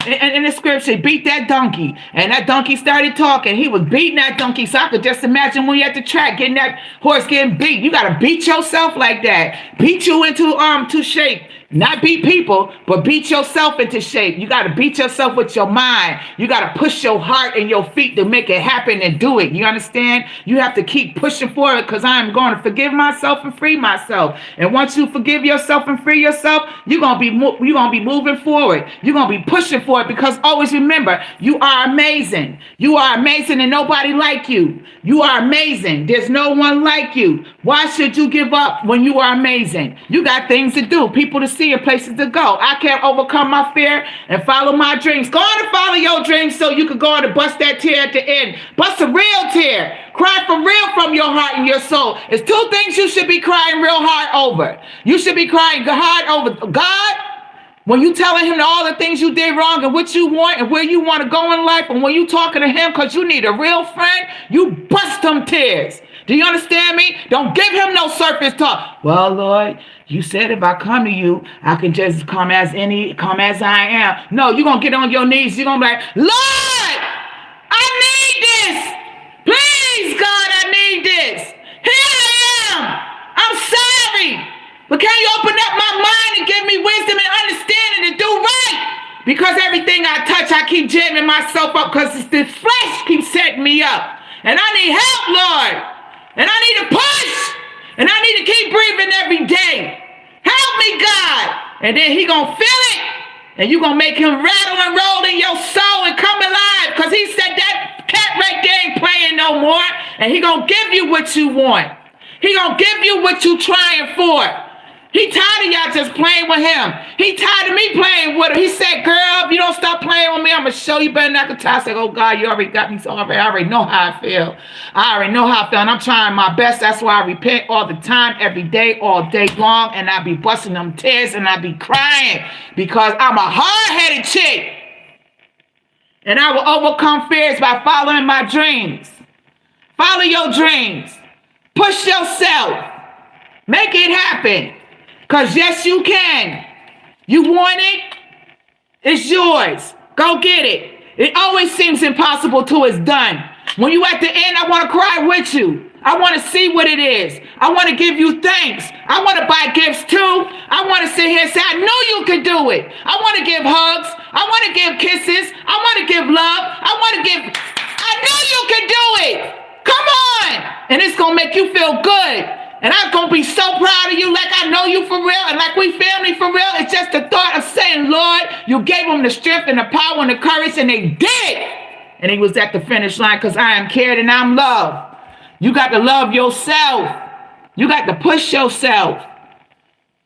in the scripture. Beat that donkey. And that donkey started talking. He was beating that donkey, so I could just imagine when you're at the track getting that horse getting beat. You got to beat yourself like that. Beat you into shape. Not beat people, but beat yourself into shape. You got to beat yourself with your mind. You got to push your heart and your feet to make it happen and do it. You understand? You have to keep pushing forward, because I am going to forgive myself and free myself. And once you forgive yourself and free yourself, you're going to be moving forward. You're going to be pushing forward, because always remember, you are amazing. You are amazing and nobody like you. You are amazing. There's no one like you. Why should you give up when you are amazing? You got things to do, people to see, and places to go. I can't overcome my fear and follow my dreams. Go on and follow your dreams so you can go on and bust that tear at the end. Bust a real tear. Cry for real from your heart and your soul. It's two things you should be crying real hard over. You should be crying hard over God. When you telling him all the things you did wrong and what you want and where you want to go in life, and when you talking to him because you need a real friend, you bust them tears. Do you understand me? Don't give him no surface talk. Well, Lord, you said if I come to you, I can just come as I am. No, you're going to get on your knees. You're going to be like, Lord, I need this. Please, God, I need this. Here I am. I'm sorry. But can you open up my mind and give me wisdom and understanding to do right? Because everything I touch, I keep jamming myself up, because the flesh keeps setting me up. And I need help, Lord. And I need to push. And I need to keep breathing every day. Help me, God. And then he going to feel it. And you going to make him rattle and roll in your soul and come alive. Because he said that cat right there ain't playing no more. And he going to give you what you want. He going to give you what you trying for. He tired of y'all just playing with him. He tired of me playing with him. He said, girl, if you don't stop playing with me, I'm going to show you better than I can tell. I said, oh, God, you already got me so I already know how I feel. I already know how I feel, and I'm trying my best. That's why I repent all the time, every day, all day long, and I be busting them tears, and I be crying because I'm a hard-headed chick. And I will overcome fears by following my dreams. Follow your dreams. Push yourself. Make it happen. Because yes, you can. You want it? It's yours. Go get it. It always seems impossible till it's done. When you at the end, I want to cry with you. I want to see what it is. I want to give you thanks. I want to buy gifts too. I want to sit here and say, I knew you could do it. I want to give hugs. I want to give kisses. I want to give love. I knew you could do it. Come on. And it's going to make you feel good. And I'm going to be so proud of you, like I know you for real, and like we family for real. It's just the thought of saying, Lord, you gave them the strength and the power and the courage, and they did. And he was at the finish line because I am cared and I'm loved. You got to love yourself. You got to push yourself.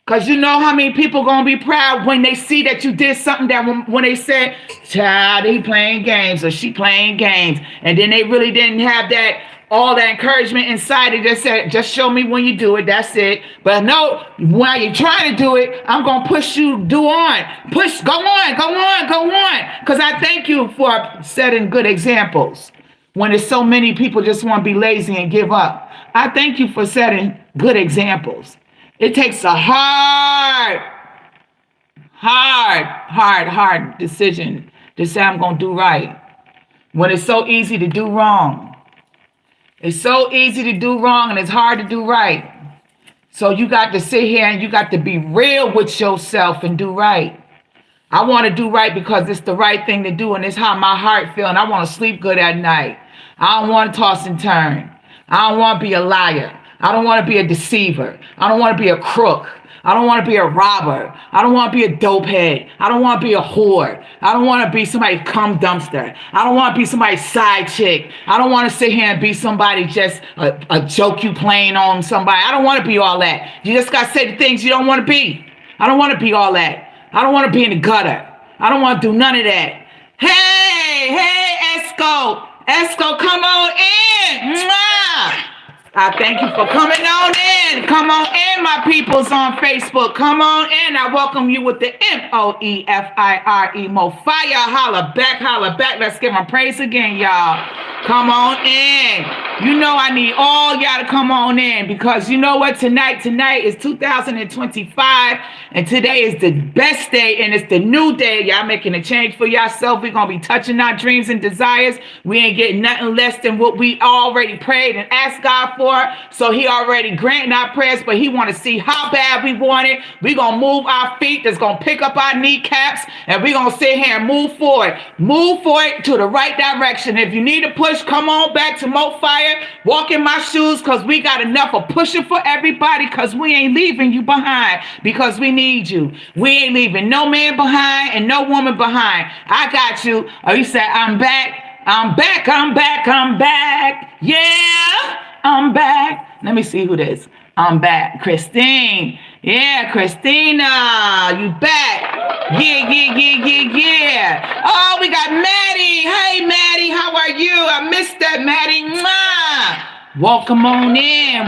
Because you know how many people going to be proud when they see that you did something that when they said, child, he playing games or she playing games. And then they really didn't have all that encouragement inside. They just said, just show me when you do it. That's it. But no, while you're trying to do it, I'm going to push you, go on. Push, go on, go on, go on. Because I thank you for setting good examples. When there's so many people just want to be lazy and give up. I thank you for setting good examples. It takes a hard decision to say I'm going to do right. When it's so easy to do wrong. It's so easy to do wrong and it's hard to do right. So you got to sit here and you got to be real with yourself and do right. I want to do right because it's the right thing to do and it's how my heart feels and I want to sleep good at night. I don't want to toss and turn. I don't want to be a liar. I don't want to be a deceiver. I don't want to be a crook. I don't want to be a robber. I don't want to be a dopehead. I don't want to be a whore. I don't want to be somebody's cum dumpster. I don't want to be somebody's side chick. I don't want to sit here and be somebody just a joke you playing on somebody. I don't want to be all that. You just got to say the things you don't want to be. I don't want to be all that. I don't want to be in the gutter. I don't want to do none of that. Hey, Esco. Esco, come on in. Mwah! I thank you for coming on in. Come on in, my peoples on Facebook. Come on in. I welcome you with the Moefire. Moefire. Holla back. Let's give my praise again, y'all. Come on in. You know I need all y'all to come on in because you know what? Tonight is 2025 and today is the best day and it's the new day. Y'all making a change for yourself. We're going to be touching our dreams and desires. We ain't getting nothing less than what we already prayed and asked God for. So he already granting our prayers, but he want to see how bad we want it. We're going to move our feet. That's going to pick up our kneecaps and we're going to sit here and move forward. Move forward to the right direction. If you need to push, come on back to Moefire. Walk in my shoes because we got enough of pushing for everybody because we ain't leaving you behind because we need you. We ain't leaving no man behind and no woman behind. I got you. Oh, you said, I'm back. Yeah, I'm back. Let me see who this. I'm back. Christine. Yeah, Christina, you back. Yeah. Oh, we got Maddie. Hey, Maddie, how are you? I missed that, Maddie. Mwah. Welcome on in.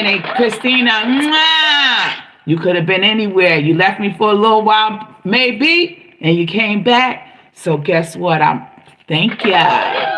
And Christina, mwah. You could have been anywhere. You left me for a little while, maybe, and you came back. So guess what? I thank ya.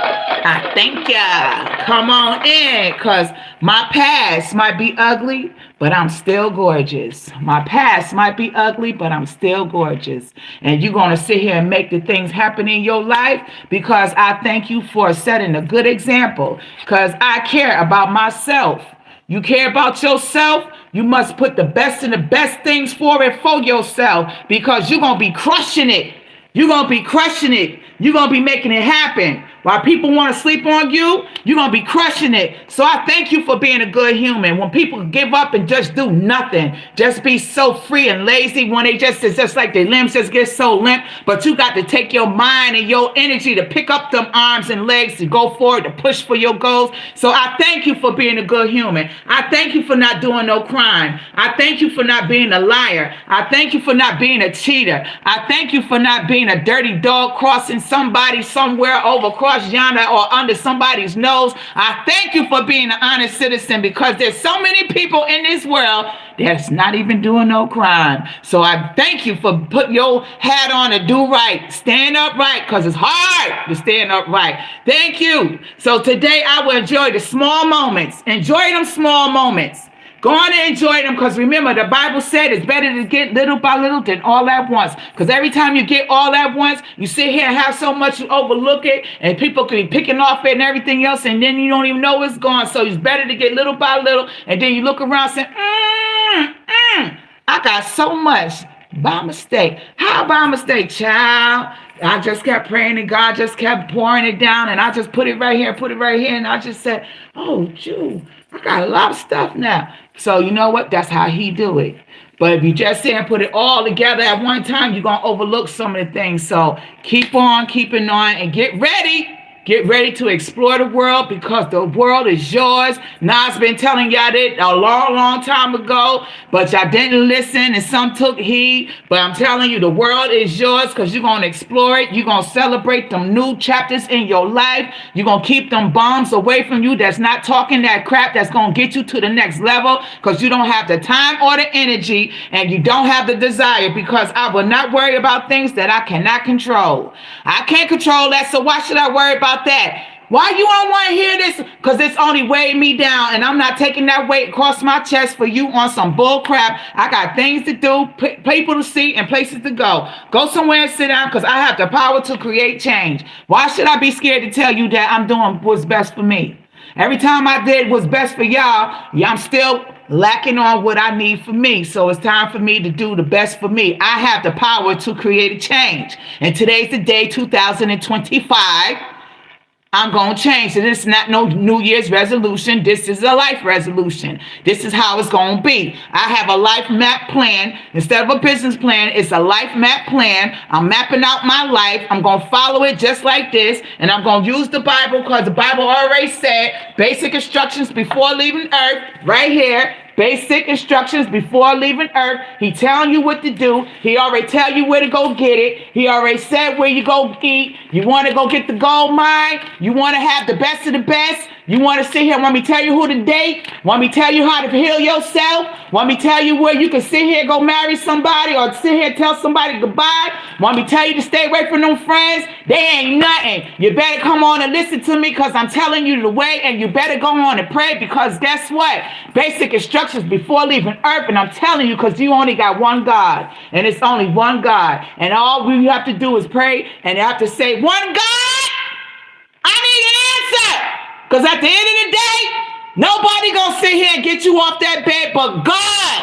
Come on in, because my past might be ugly, but I'm still gorgeous. My past might be ugly, but I'm still gorgeous. And you're going to sit here and make the things happen in your life because I thank you for setting a good example because I care about myself. You care about yourself, you must put the best and the best things forward for yourself because you're going to be crushing it. You're going to be crushing it. You're going to be making it happen. While people want to sleep on you, you're going to be crushing it. So I thank you for being a good human. When people give up and just do nothing, just be so free and lazy when it's just like their limbs just get so limp. But you got to take your mind and your energy to pick up them arms and legs to go forward, to push for your goals. So I thank you for being a good human. I thank you for not doing no crime. I thank you for not being a liar. I thank you for not being a cheater. I thank you for not being a dirty dog crossing somebody somewhere over across yonder or under somebody's nose. I thank you for being an honest citizen, because there's so many people in this world that's not even doing no crime. So I thank you for putting your hat on to do right. Stand upright, because it's hard to stand upright. Thank you. So today I will enjoy the small moments. Enjoy them small moments. Go on and enjoy them, because remember, the Bible said it's better to get little by little than all at once. Because every time you get all at once, you sit here and have so much, you overlook it, and people can be picking off it and everything else, and then you don't even know it's gone. So it's better to get little by little, and then you look around saying, I got so much by mistake. How by mistake, child? I just kept praying, and God just kept pouring it down, and I just put it right here, and I just said, oh, Jew, I got a lot of stuff now. So you know what? That's how he do it. But if you just say and put it all together at one time, you're going to overlook some of the things. So keep on keeping on and get ready. Get ready to explore the world, because the world is yours. Nas been telling y'all that a long, long time ago, but y'all didn't listen, and some took heed. But I'm telling you, the world is yours, because you're going to explore it. You're going to celebrate them new chapters in your life. You're going to keep them bombs away from you that's not talking that crap that's going to get you to the next level, because you don't have the time or the energy, and you don't have the desire, because I will not worry about things that I cannot control. I can't control that, so why should I worry about that? Why you don't want to hear this? Because it's only weighing me down, and I'm not taking that weight across my chest for you on some bull crap. I got things to do, people to see, and places to go. Go somewhere and sit down, because I have the power to create change. Why should I be scared to tell you that I'm doing what's best for me? Every time I did what's best for y'all, I'm still lacking on what I need for me. So it's time for me to do the best for me. I have the power to create a change. And today's the day, 2025. I'm going to change. So this is not no New Year's resolution. This is a life resolution. This is how it's going to be. I have a life map plan. Instead of a business plan, it's a life map plan. I'm mapping out my life. I'm going to follow it just like this. And I'm going to use the Bible, because the Bible already said basic instructions before leaving earth right here. Basic instructions before leaving earth. He telling you what to do. He already tell you where to go get it. He already said where you go eat. You want to go get the gold mine? You want to have the best of the best? You want to sit here, want me to tell you who to date? Want me to tell you how to heal yourself? Want me to tell you where you can sit here, go marry somebody, or sit here, tell somebody goodbye? Want me to tell you to stay away from them friends? They ain't nothing. You better come on and listen to me, because I'm telling you the way, and you better go on and pray, because guess what? Basic instructions before leaving earth, and I'm telling you, because you only got one God, and it's only one God, and all we have to do is pray, and you have to say, one God, I need an answer. Because at the end of the day, nobody going to sit here and get you off that bed but God.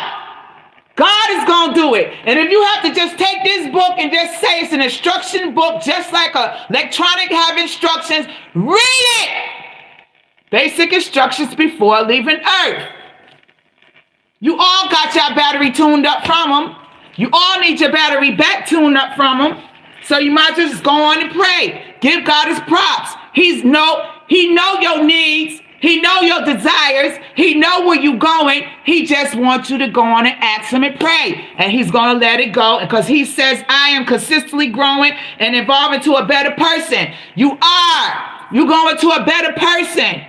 God is going to do it. And if you have to just take this book and just say it's an instruction book, just like a electronic have instructions, read it. Basic instructions before leaving earth. You all got your battery tuned up from them. You all need your battery back tuned up from them. So you might just go on and pray. Give God his props. He know your needs. He know your desires. He know where you're going. He just wants you to go on and ask him and pray. And he's going to let it go, because he says, I am consistently growing and evolving to a better person. You are. You're going to a better person.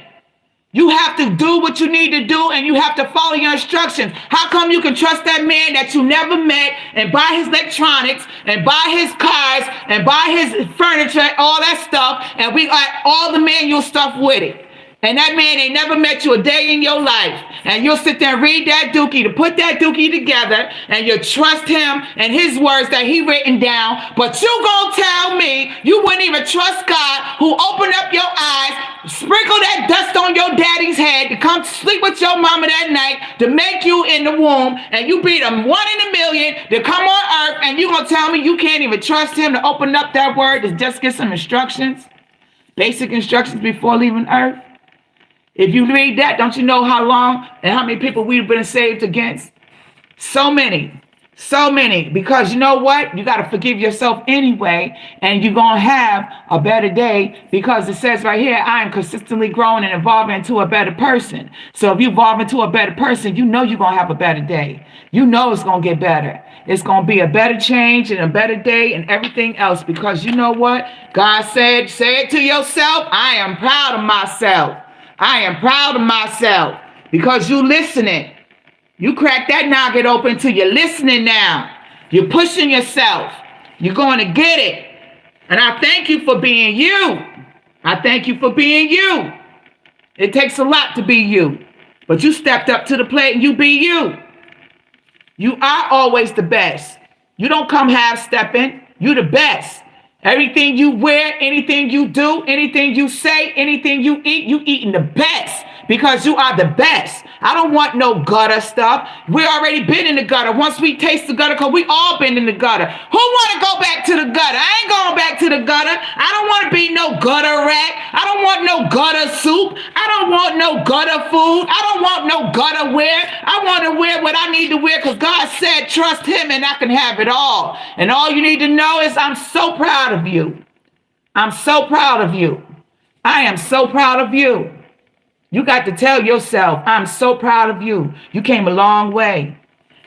You have to do what you need to do, and you have to follow your instructions. How come you can trust that man that you never met and buy his electronics and buy his cars and buy his furniture, all that stuff, and we got all the manual stuff with it? And that man ain't never met you a day in your life. And you'll sit there and read that dookie, to put that dookie together, and you trust him and his words that he written down. But you gonna tell me you wouldn't even trust God, who opened up your eyes, sprinkle that dust on your daddy's head to come sleep with your mama that night, to make you in the womb, and you be the one in a million to come on earth, and you gonna tell me you can't even trust him to open up that word to just get some instructions? Basic instructions before leaving earth. If you read that, don't you know how long and how many people we've been saved against? So many. So many, because you know what? You got to forgive yourself anyway, and you're going to have a better day, because it says right here, I am consistently growing and evolving into a better person. So if you evolve into a better person, you know you're going to have a better day. You know it's going to get better. It's going to be a better change and a better day and everything else, because you know what? God said, say it to yourself, I am proud of myself. I am proud of myself, because you listening. You crack that nugget open till you're listening now. You're pushing yourself. You're going to get it. And I thank you for being you. I thank you for being you. It takes a lot to be you. But you stepped up to the plate and you be you. You are always the best. You don't come half-stepping. You the best. Everything you wear, anything you do, anything you say, anything you eating the best. Because you are the best. I don't want no gutter stuff. We already been in the gutter. Once we taste the gutter, because we all been in the gutter. Who want to go back to the gutter? I ain't going back to the gutter. I don't want to be no gutter rat. I don't want no gutter soup. I don't want no gutter food. I don't want no gutter wear. I want to wear what I need to wear, because God said trust him and I can have it all. And all you need to know is I'm so proud of you. I'm so proud of you. I am so proud of you. You got to tell yourself, I'm so proud of you. You came a long way.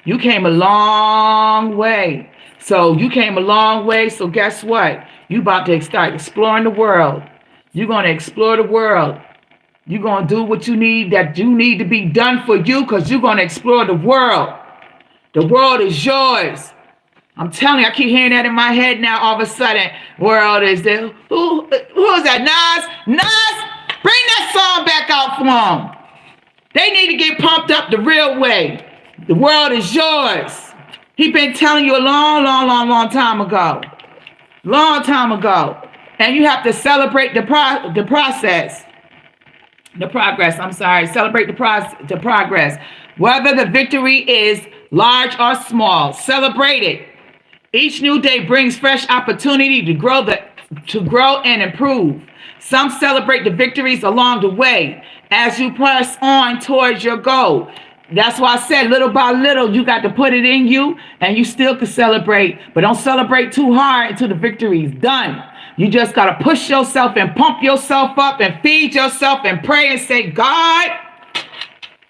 You came a long way. So you came a long way. So guess what? You about to start exploring the world. You're going to explore the world. You're going to do what you need to be done for you, because you're going to explore the world. The world is yours. I'm telling you, I keep hearing that in my head now. All of a sudden, world is there. Who is that? Nas? Bring that song back out for them. They need to get pumped up the real way. The world is yours. He been telling you a long time ago. Long time ago. And you have to celebrate the process. The progress, I'm sorry. Celebrate the progress. Whether the victory is large or small, celebrate it. Each new day brings fresh opportunity to grow and improve. Some celebrate the victories along the way as you press on towards your goal. That's why I said little by little, you got to put it in you, and you still can celebrate. But don't celebrate too hard until the victory is done. You just got to push yourself and pump yourself up and feed yourself and pray and say, God,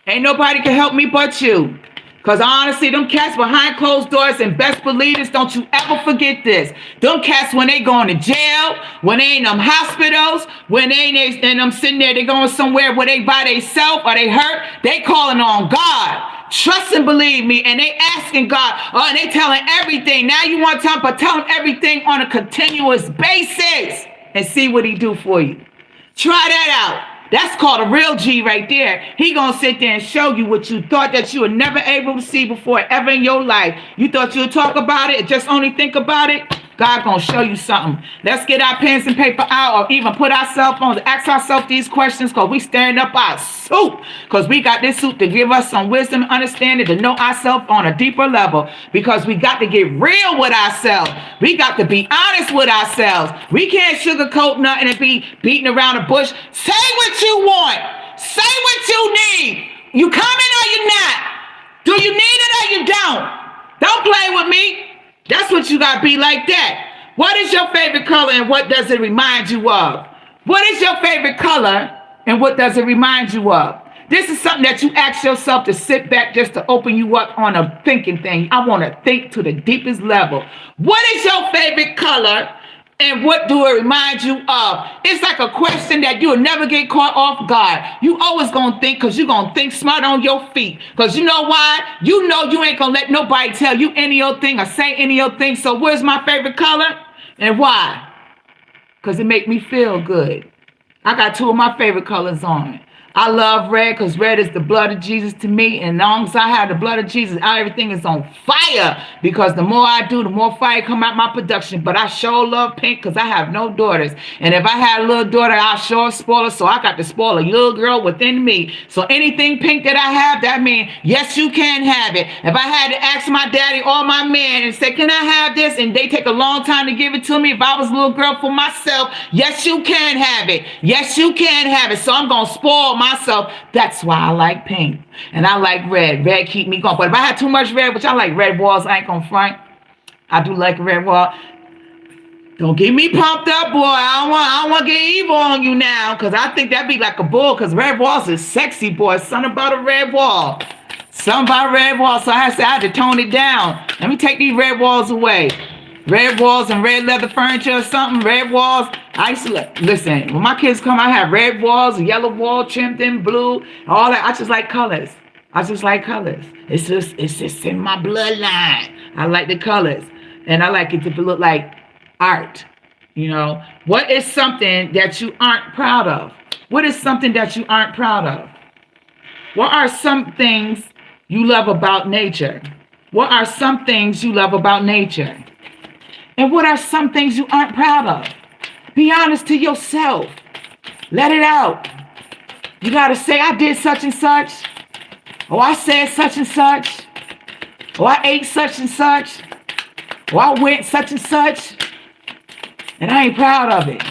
ain't nobody can help me but you. Because honestly, them cats behind closed doors, and best believe this, don't you ever forget this. Them cats, when they going to jail, when they in them hospitals, when they in them sitting there, they going somewhere where they by themselves or they hurt, they calling on God. Trust and believe me, and they asking God, and they telling everything. Now you want time, but tell them everything on a continuous basis and see what he do for you. Try that out. That's called a real G right there. He gonna sit there and show you what you thought that you were never able to see before ever in your life. You thought you would talk about it, just only think about it. God gonna show you something. Let's get our pens and paper out, or even put our cell phones, ask ourselves these questions, because we stirring up our soup. Because we got this soup to give us some wisdom and understanding to know ourselves on a deeper level. Because we got to get real with ourselves. We got to be honest with ourselves. We can't sugarcoat nothing and be beating around the bush. Say what you want. Say what you need. You coming or you not? Do you need it or you don't? Don't play with me. That's what you got to be like that. What is your favorite color and what does it remind you of? What is your favorite color and what does it remind you of? This is something that you ask yourself to sit back just to open you up on a thinking thing. I want to think to the deepest level. What is your favorite color and what do it remind you of? It's like a question that you'll never get caught off guard. You always going to think, because you're going to think smart on your feet. Because you know why? You know you ain't going to let nobody tell you any old thing or say any old thing. So where's my favorite color and why? Because it make me feel good. I got two of my favorite colors on. I love red because red is the blood of Jesus to me. And as long as I have the blood of Jesus, everything is on fire. Because the more I do, the more fire come out my production. But I sure love pink because I have no daughters. And if I had a little daughter, I'll sure spoil her. So I got to spoil a little girl within me. So anything pink that I have, that means, yes, you can have it. If I had to ask my daddy or my man and say, can I have this? And they take a long time to give it to me. If I was a little girl for myself, yes, you can have it. Yes, you can have it. So I'm going to spoil myself, that's why I like pink. And I like red. Red keep me going. But if I had too much red, which I like red walls, I ain't gonna front. I do like a red wall. Don't get me pumped up, boy. I don't want to get evil on you now, because I think that'd be like a bull, because red walls is sexy, boy. Something about a red wall. Something about a red wall. So I had to tone it down. Let me take these red walls away. Red walls and red leather furniture or something. Red walls. I used to listen, when my kids come, I have red walls, a yellow wall trimmed in blue, all that. I just like colors. It's just in my bloodline. I like the colors. And I like it to look like art. You know, what is something that you aren't proud of? What is something that you aren't proud of? What are some things you love about nature? What are some things you love about nature? And what are some things you aren't proud of? Be honest to yourself. Let it out. You got to say, I did such and such. Or I said such and such. Or I ate such and such. Or I went such and such. And I ain't proud of it.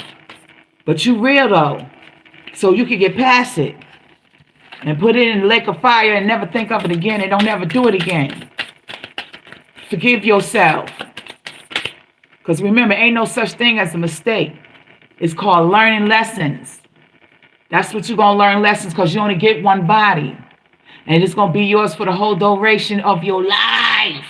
But you real though. So you can get past it. And put it in the lake of fire and never think of it again and don't ever do it again. Forgive yourself. Because remember, ain't no such thing as a mistake. It's called learning lessons. That's what you're going to learn lessons, because you only get one body. And it's going to be yours for the whole duration of your life.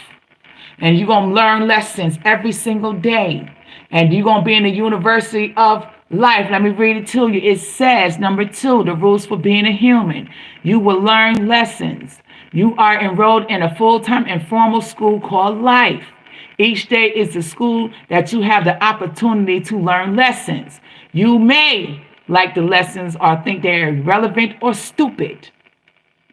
And you're going to learn lessons every single day. And you're going to be in the university of life. Let me read it to you. It says, number 2, the rules for being a human. You will learn lessons. You are enrolled in a full-time informal school called life. Each day is a school that you have the opportunity to learn lessons. You may like the lessons or think they're irrelevant or stupid,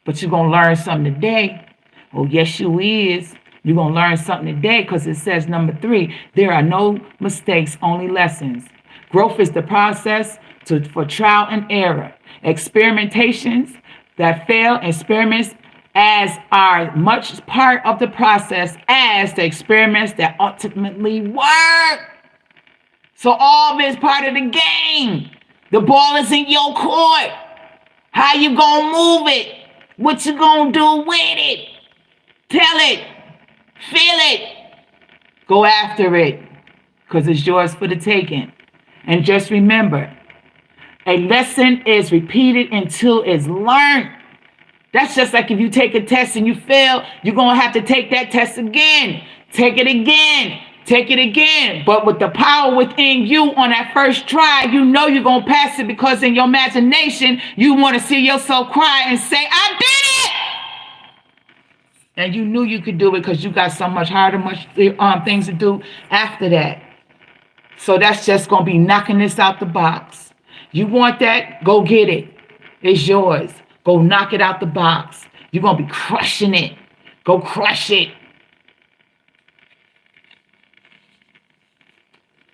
but you're going to learn something today. Oh, yes, you is. You're going to learn something today, because it says, number 3, there are no mistakes, only lessons. Growth is the process for trial and error. Experimentations that fail, experiments as are much part of the process as the experiments that ultimately work. So all of it is part of the game. The ball is in your court. How you gonna move it? What you gonna do with it? Tell it. Feel it. Go after it, because it's yours for the taking. And just remember, a lesson is repeated until it's learned. That's just like if you take a test and you fail, you're going to have to take that test again. Take it again. Take it again. But with the power within you on that first try, you know you're going to pass it, because in your imagination, you want to see yourself cry and say, I did it! And you knew you could do it, because you got so much harder, things to do after that. So that's just going to be knocking this out the box. You want that? Go get it. It's yours. Go knock it out the box. You're going to be crushing it. Go crush it.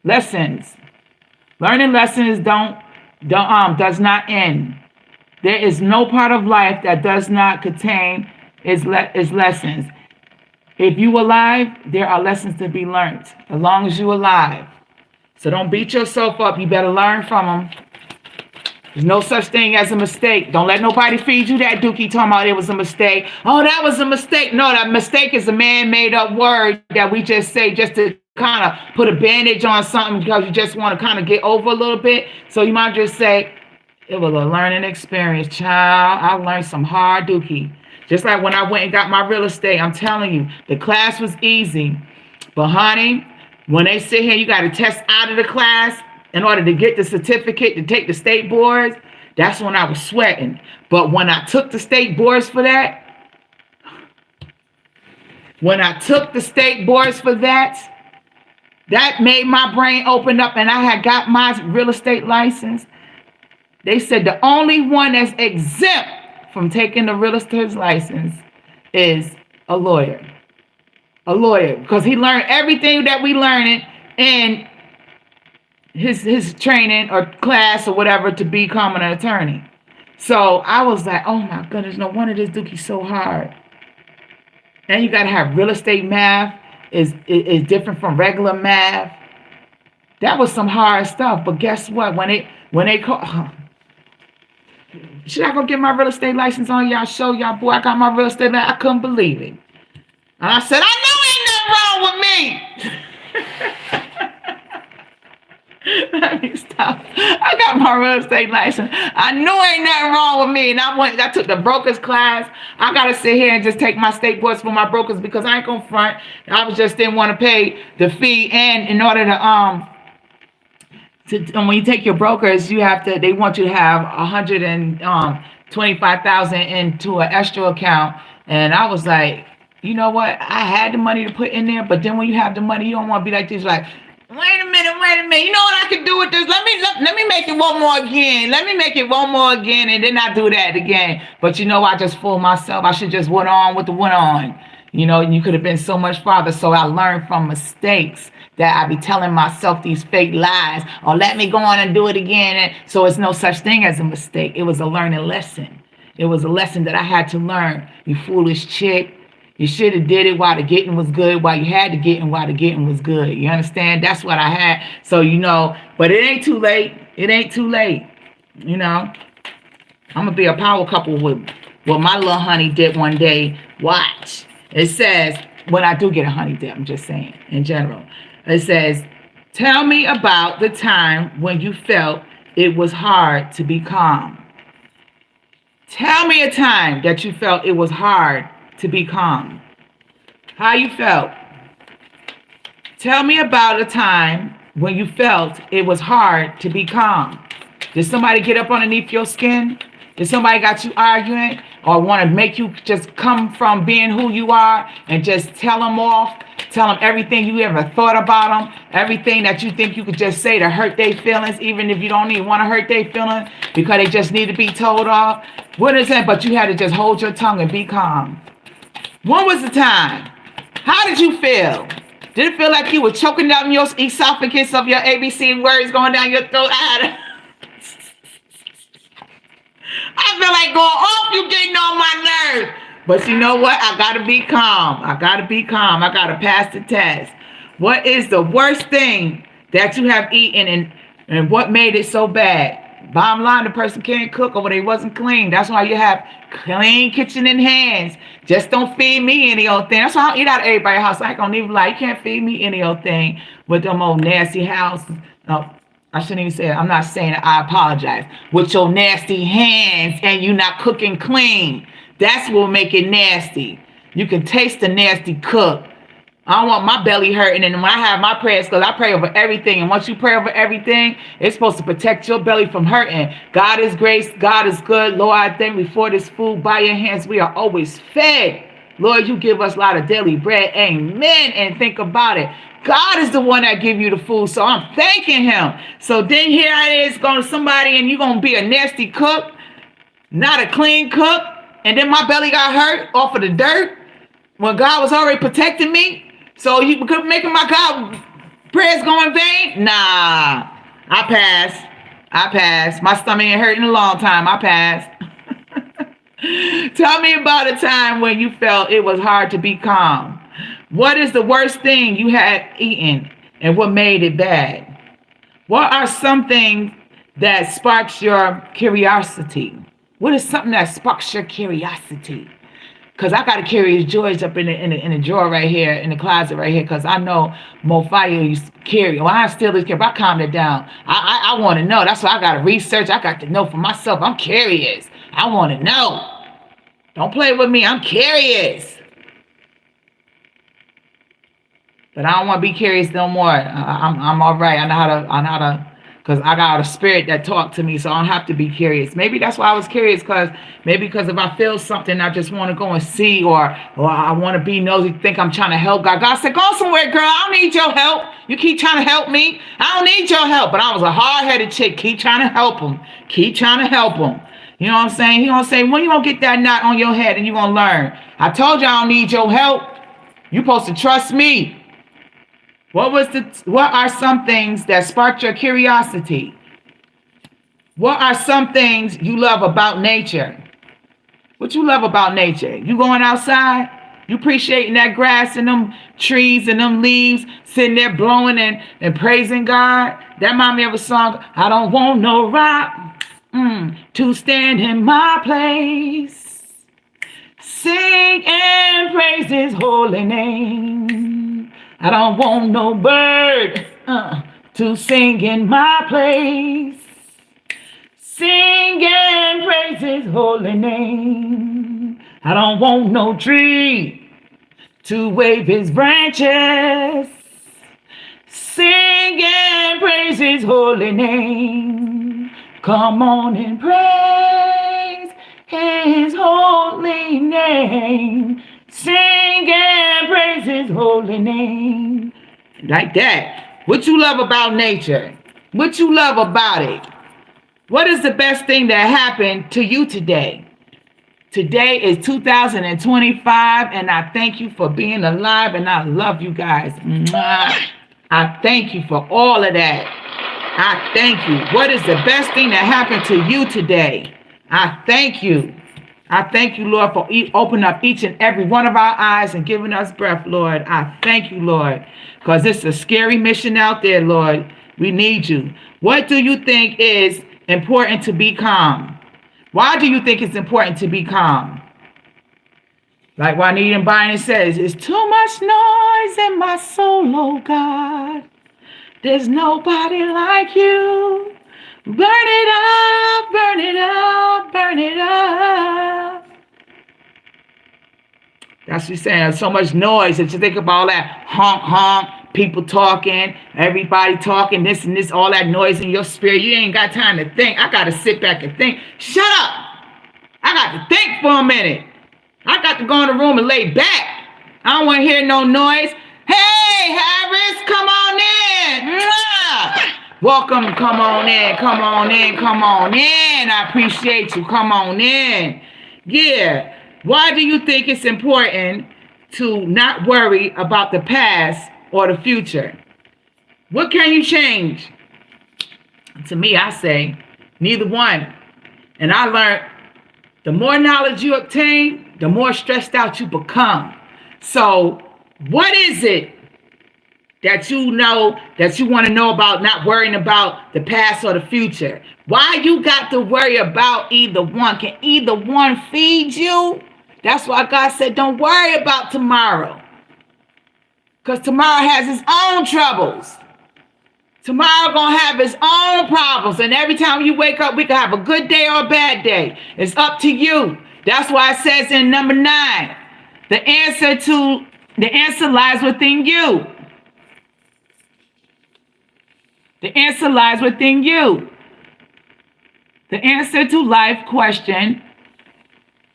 Lessons. Learning lessons does not end. There is no part of life that does not contain its lessons. If you alive, there are lessons to be learned, as long as you're alive. So don't beat yourself up. You better learn from them. There's no such thing as a mistake. Don't let nobody feed you that dookie talking about it was a mistake. Oh, that was a mistake. No, that mistake is a man-made up word that we just say just to kind of put a bandage on something, because you just want to kind of get over a little bit. So you might just say, it was a learning experience, child. I learned some hard dookie. Just like when I went and got my real estate, I'm telling you, the class was easy. But honey, when they sit here, you got to test out of the class in order to get the certificate to take the state boards. That's when I was sweating. But when I took the state boards for that, that made my brain open up, and I had got my real estate license. They said the only one that's exempt from taking the real estate license is a lawyer. A lawyer, because he learned everything that we learned in his training or class or whatever to become an attorney. So I was like, oh my goodness, no wonder this dookie's so hard. And you got to have real estate math is different from regular math. That was some hard stuff. But guess what? When they call, Should I go get my real estate license on y'all? Show y'all, boy, I got my real estate license. I couldn't believe it. And I said, I know ain't nothing wrong with me. Let me stop. I got my real estate license. I knew ain't nothing wrong with me. And I took the broker's class. I gotta sit here and just take my state boards for my brokers because I ain't gonna front. I was just didn't want to pay the fee. And in order to when you take your brokers, they want you to have 125,000 into an escrow account. And I was like, you know what? I had the money to put in there, but then when you have the money, you don't want to be like this, like, wait a minute. You know what I can do with this? Let me make it one more again. Let me make it one more again, and then I do that again. But you know, I just fooled myself. I should just went on with the went on. You know, you could have been so much farther. So I learned from mistakes that I be telling myself these fake lies, or let me go on and do it again. And so it's no such thing as a mistake. It was a learning lesson. It was a lesson that I had to learn. You foolish chick. You should have did it while the getting was good, while you had to get and while the getting was good. You understand? That's what I had. So, you know, but it ain't too late. It ain't too late. You know, I'm going to be a power couple with what my little honey did one day. Watch. It says, when I do get a honey dip, I'm just saying in general. It says, tell me about the time when you felt it was hard to be calm. Tell me a time that you felt it was hard to be calm. How you felt? Tell me about a time when you felt it was hard to be calm. Did somebody get up underneath your skin? Did somebody got you arguing or want to make you just come from being who you are and just tell them off? Tell them everything you ever thought about them, everything that you think you could just say to hurt their feelings, even if you don't even want to hurt their feelings because they just need to be told off. What is that? But you had to just hold your tongue and be calm. When was the time? How did you feel? Did it feel like you were choking down your esophagus of your ABC words going down your throat? I feel like going off, you getting on my nerves. But you know what? I got to be calm. I got to be calm. I got to pass the test. What is the worst thing that you have eaten and what made it so bad? Bottom line, the person can't cook or they wasn't clean. That's why you have clean kitchen and hands. Just don't feed me any old thing. That's why I don't eat out of everybody's house. I ain't gonna even lie. You can't feed me any old thing with them old nasty houses. No, I shouldn't even say it. I'm not saying it. I apologize. With your nasty hands and you not cooking clean. That's what will make it nasty. You can taste the nasty cook. I don't want my belly hurting. And when I have my prayers, because I pray over everything. And once you pray over everything, it's supposed to protect your belly from hurting. God is grace. God is good. Lord, I thank you for this food. By your hands, we are always fed. Lord, you give us a lot of daily bread. Amen. And think about it. God is the one that give you the food. So I'm thanking him. So then here it is going to somebody and you're going to be a nasty cook, not a clean cook. And then my belly got hurt off of the dirt when God was already protecting me. So you could making my God prayers go in vain? Nah, I pass. My stomach ain't hurt in a long time. I pass. Tell me about a time when you felt it was hard to be calm. What is the worst thing you had eaten and what made it bad? What are some things that sparks your curiosity? What is something that sparks your curiosity? Because I got to carry his George up in the drawer right here, in the closet right here, because I know Moefire used to carry. Well, I still is carry, but I calmed it down. I want to know. That's why I got to research. I got to know for myself. I'm curious. I want to know. Don't play with me. I'm curious. But I don't want to be curious no more. I'm all right. I know how to. Because I got a spirit that talked to me, so I don't have to be curious. Maybe that's why I was curious, because if I feel something, I just want to go and see, or I want to be nosy, think I'm trying to help God. God said, go somewhere, girl. I don't need your help. You keep trying to help me. I don't need your help. But I was a hard-headed chick. Keep trying to help him. Keep trying to help him. You know what I'm saying? He gonna say, when you gonna get that knot on your head and you gonna learn? I told you I don't need your help. You supposed to trust me. What are some things that sparked your curiosity? What are some things you love about nature? What you love about nature? You going outside? You appreciating that grass and them trees and them leaves, sitting there blowing and praising God? That reminds me of a song, I don't want no rock. To stand in my place, sing and praise his holy name. I don't want no bird to sing in my place, sing and praise his holy name. I don't want no tree to wave his branches, sing and praise his holy name. Come on and praise his holy name. Sing and praise his holy name. Like that. What you love about nature? What you love about it? What is the best thing that happened to you today? Today is 2025, and I thank you for being alive, and I love you guys. Mwah. I thank you for all of that. I thank you. What is the best thing that happened to you today? I thank you. I thank you, Lord, for opening up each and every one of our eyes and giving us breath, Lord. I thank you, Lord, because it's a scary mission out there, Lord. We need you. What do you think is important to be calm? Why do you think it's important to be calm? Like Juanita and Byron says, it's too much noise in my soul, oh God. There's nobody like you. Burn it up, burn it up, burn it up. That's what she's saying. There's so much noise that you think about all that honk, honk, people talking, everybody talking, this and this, all that noise in your spirit. You ain't got time to think. I got to sit back and think. Shut up. I got to think for a minute. I got to go in the room and lay back. I don't want to hear no noise. Hey, Harris, come on in. Mwah! Welcome, come on in, come on in, come on in. I appreciate you. Come on in. Yeah. Why do you think it's important to not worry about the past or the future? What can you change? To me, I say neither one. And I learned the more knowledge you obtain, the more stressed out you become. So what is it that you know, that you want to know about not worrying about the past or the future? Why you got to worry about either one? Can either one feed you? That's why God said don't worry about tomorrow. Because tomorrow has its own troubles. Tomorrow gonna have its own problems. And every time you wake up, we can have a good day or a bad day. It's up to you. That's why it says in number 9, the answer lies within you. The answer lies within you. The answer to life question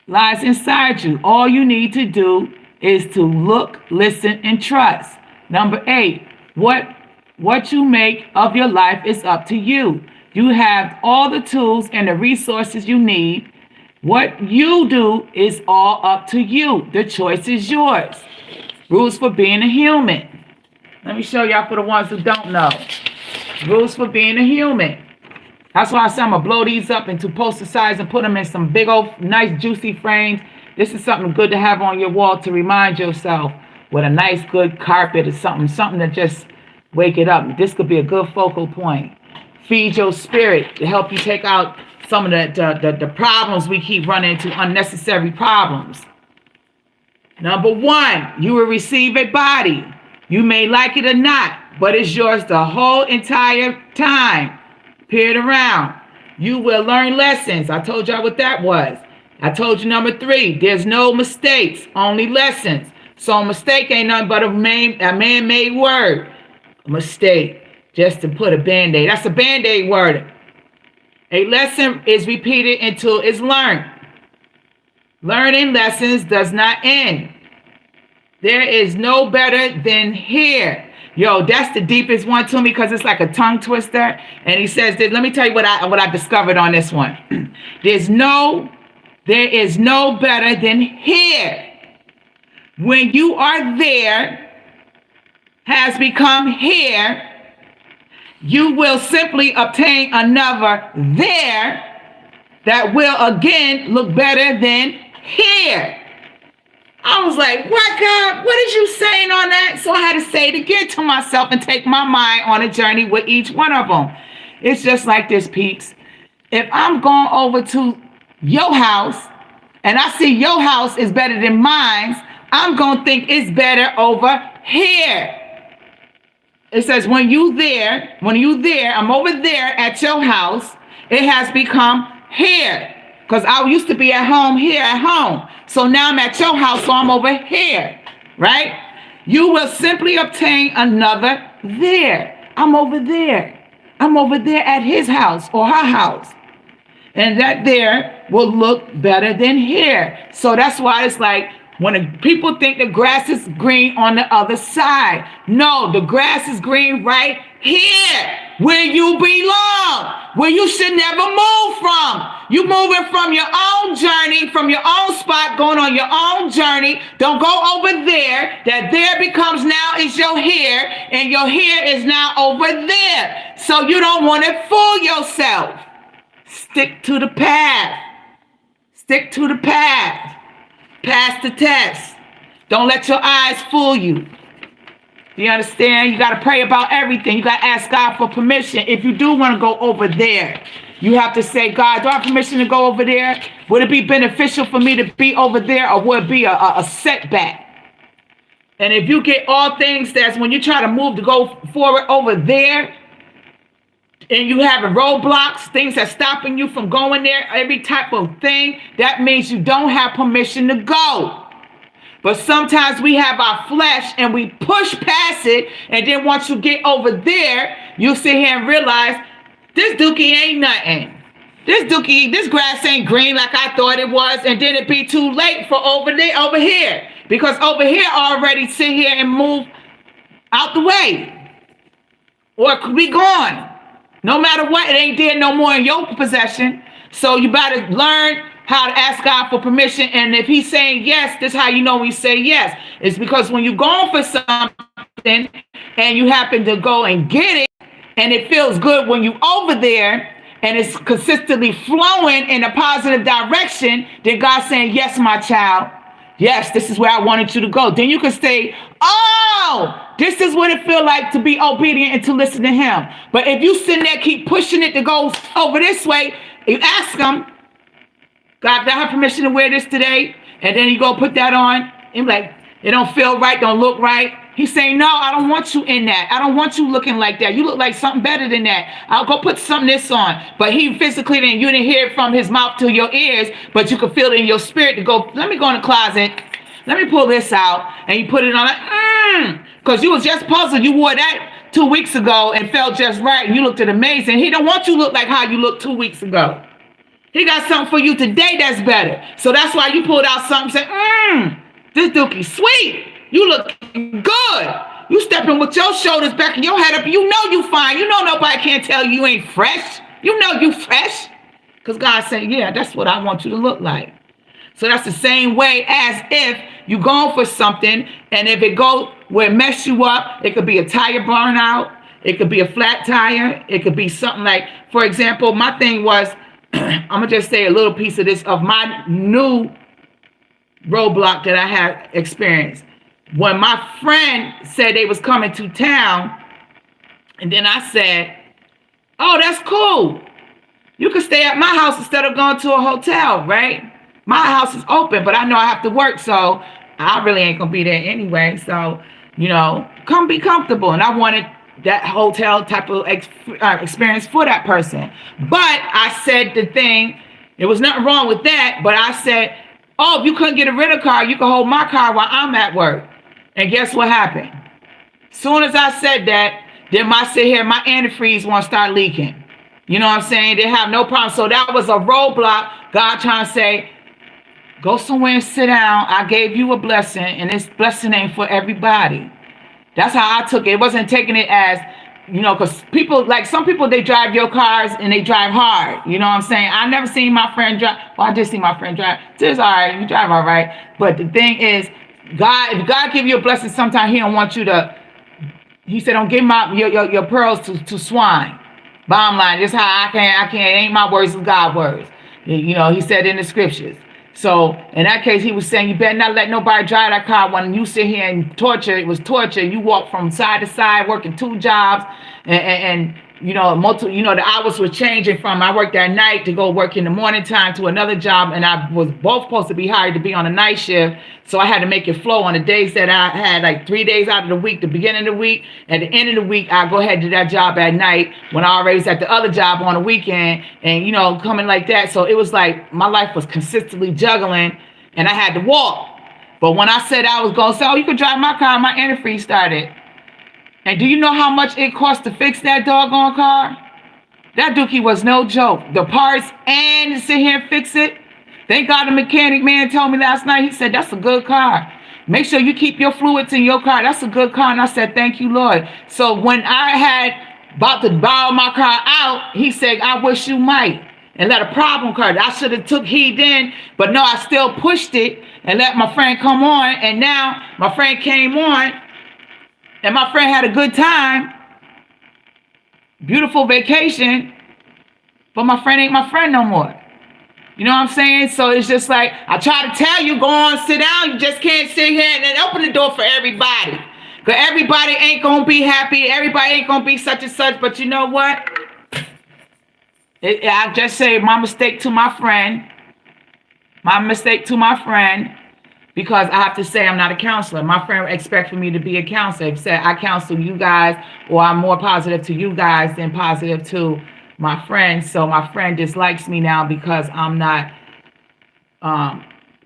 lies inside you. All you need to do is to look, listen, and trust. Number 8, what you make of your life is up to you. You have all the tools and the resources you need. What you do is all up to you. The choice is yours. Rules for being a human. Let me show y'all for the ones who don't know. Rules for being a human. That's why I said I'm going to blow these up into poster size and put them in some big old nice juicy frames. This is something good to have on your wall to remind yourself with a nice good carpet or something to just wake it up. This could be a good focal point. Feed your spirit to help you take out some of the problems we keep running into, unnecessary problems. Number 1, you will receive a body. You may like it or not, but it's yours the whole entire time. Period around. You will learn lessons. I told y'all what that was. I told you number 3, there's no mistakes, only lessons. So a mistake ain't nothing but a man-made word. A mistake, just to put a Band-Aid. That's a Band-Aid word. A lesson is repeated until it's learned. Learning lessons does not end. There is no better than here. Yo, that's the deepest one to me because it's like a tongue twister. And he says, let me tell you what I discovered on this one. There is no better than here. When you are there, has become here, you will simply obtain another there that will again look better than here. I was like, what, God? What is you saying on that? So I had to say it again to myself and take my mind on a journey with each one of them. It's just like this, peeps. If I'm going over to your house and I see your house is better than mine, I'm going to think it's better over here. It says, when you there, I'm over there at your house, it has become here. Because I used to be at home here at home. So now I'm at your house, so I'm over here, right? You will simply obtain another there. I'm over there. I'm over there at his house or her house. And that there will look better than here. So that's why it's like, when people think the grass is green on the other side. No, the grass is green right here, where you belong, where you should never move from. You moving from your own journey, from your own spot, going on your own journey. Don't go over there. That there becomes now is your here, and your here is now over there. So you don't want to fool yourself. Stick to the path. Stick to the path. Pass the test. Don't let your eyes fool you. You understand? You got to pray about everything. You got to ask God for permission. If you do want to go over there, you have to say, God, do I have permission to go over there? Would it be beneficial for me to be over there, or would it be a setback? And if you get all things that's when you try to move to go forward over there, and you have roadblocks, things that's stopping you from going there, every type of thing, that means you don't have permission to go. But sometimes we have our flesh and we push past it, and then once you get over there, you sit here and realize this dookie ain't nothing. This grass ain't green like I thought it was, and then it be too late for over here. Because over here already sit here and move out the way. Or it could be gone. No matter what, it ain't there no more in your possession. So you better learn how to ask God for permission. And if he's saying yes, this is how you know we say yes. It's because when you're going for something and you happen to go and get it, and it feels good when you over there and it's consistently flowing in a positive direction, then God's saying, yes, my child. Yes, this is where I wanted you to go. Then you can say, oh, this is what it feels like to be obedient and to listen to him. But if you sit there, keep pushing it to go over this way, you ask him, God, do I have permission to wear this today? And then you go put that on. And like, it don't feel right, don't look right. He's saying, no, I don't want you in that. I don't want you looking like that. You look like something better than that. I'll go put something this on. But he physically didn't, you didn't hear it from his mouth to your ears, but you could feel it in your spirit to go, let me go in the closet. Let me pull this out. And you put it on like, because you was just puzzled. You wore that 2 weeks ago and felt just right. And you looked amazing. He don't want you to look like how you looked 2 weeks ago. He got something for you today that's better. So that's why you pulled out something and said, this dookie sweet. You look good. You stepping with your shoulders back and your head up. You know you fine. You know nobody can't tell you ain't fresh. You know you fresh. Because God said, yeah, that's what I want you to look like. So that's the same way as if you going for something, and if it go where it mess you up, it could be a tire burnout. It could be a flat tire. It could be something like, for example, my thing was, I'm going to just say a little piece of this, of my new roadblock that I had experienced. When my friend said they was coming to town, and then I said, oh, that's cool. You can stay at my house instead of going to a hotel, right? My house is open, but I know I have to work, so I really ain't going to be there anyway. So, you know, come be comfortable. And I wanted that hotel type of experience for that person. But I said the thing, there was nothing wrong with that, but I said, oh, if you couldn't get a rental car, you can hold my car while I'm at work. And guess what happened? Soon as I said that, then my antifreeze won't start leaking. You know what I'm saying? They have no problem. So that was a roadblock. God trying to say, go somewhere and sit down. I gave you a blessing, and this blessing ain't for everybody. That's how I took it. It wasn't taking it as, you know, because people, like some people, they drive your cars and they drive hard. You know what I'm saying? I never seen my friend drive. Well, I did see my friend drive. It's all right. You drive all right. But the thing is, God, if God give you a blessing, sometimes he don't want you to, he said, don't give your pearls to swine. Bottom line, this is how I can't, it ain't my words, it's God's words. You know, he said in the scriptures. So in that case, he was saying, you better not let nobody drive that car when you sit here and torture. It was torture. You walk from side to side, working 2 jobs, and the hours were changing from I worked at night to go work in the morning time to another job, and I was both supposed to be hired to be on a night shift. So I had to make it flow on the days that I had like 3 days out of the week, the beginning of the week, at the end of the week, I go ahead and do that job at night when I already was at the other job on the weekend, and coming like that. So it was like my life was consistently juggling, and I had to walk. But when I said I was going to say, oh, you could drive my car, my antifreeze started. And do you know how much it cost to fix that doggone car? That dookie was no joke. The parts and to sit here and fix it. Thank God the mechanic man told me last night. He said, that's a good car. Make sure you keep your fluids in your car. That's a good car. And I said, thank you, Lord. So when I had about to borrow my car out, he said, I wish you might. And let a problem occur. I should have took heed then, but no, I still pushed it and let my friend come on. And now my friend came on. And my friend had a good time, beautiful vacation, but my friend ain't my friend no more. You know what I'm saying? So it's just like, I try to tell you, go on, sit down. You just can't sit here and then open the door for everybody. Because everybody ain't going to be happy. Everybody ain't going to be such and such. But you know what? I just say my mistake to my friend. My mistake to my friend. Because I have to say I'm not a counselor. My friend expects for me to be a counselor. Said I counsel you guys, or I'm more positive to you guys than positive to my friend. So my friend dislikes me now because I'm not,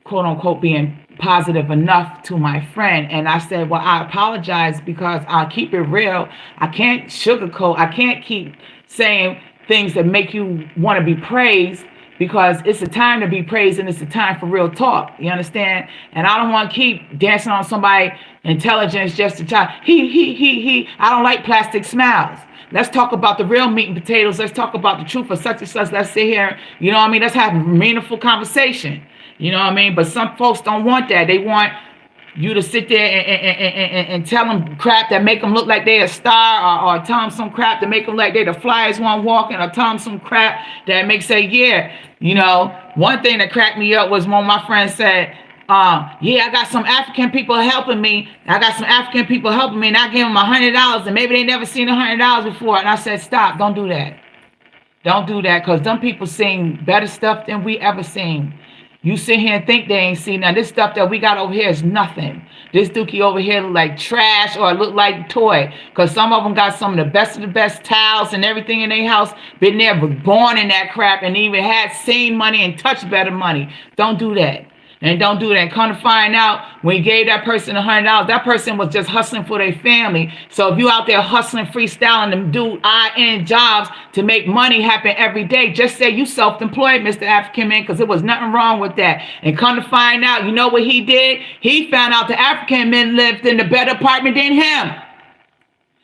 quote unquote, being positive enough to my friend. And I said, well, I apologize because I'll keep it real. I can't sugarcoat. I can't keep saying things that make you want to be praised. Because it's a time to be praised and it's a time for real talk. You understand? And I don't want to keep dancing on somebody's intelligence just to try. I don't like plastic smiles. Let's talk about the real meat and potatoes. Let's talk about the truth of such and such. Let's sit here. You know what I mean? Let's have a meaningful conversation. You know what I mean? But some folks don't want that. They want you to sit there and tell them crap that make them look like they're a star, or tell them some crap that make them like they're the flyest one walking, or tell them some crap that makes say, yeah. One thing that cracked me up was when my friend said, yeah, I got some African people helping me. And I gave them $100, and maybe they never seen $100 before. And I said, stop, don't do that. Don't do that, because them people seen better stuff than we ever seen. You sit here and think they ain't seen. Now, this stuff that we got over here is nothing. This dookie over here look like trash or look like toy. Because some of them got some of the best towels and everything in their house. Been there, was born in that crap, and even had seen money and touched better money. Don't do that. And don't do that. Come to find out, when you gave that person $100, that person was just hustling for their family. So if you out there hustling, freestyling, them do I-N jobs to make money happen every day, just say you self-employed, Mr. African man, because there was nothing wrong with that. And come to find out, you know what he did? He found out the African men lived in a better apartment than him.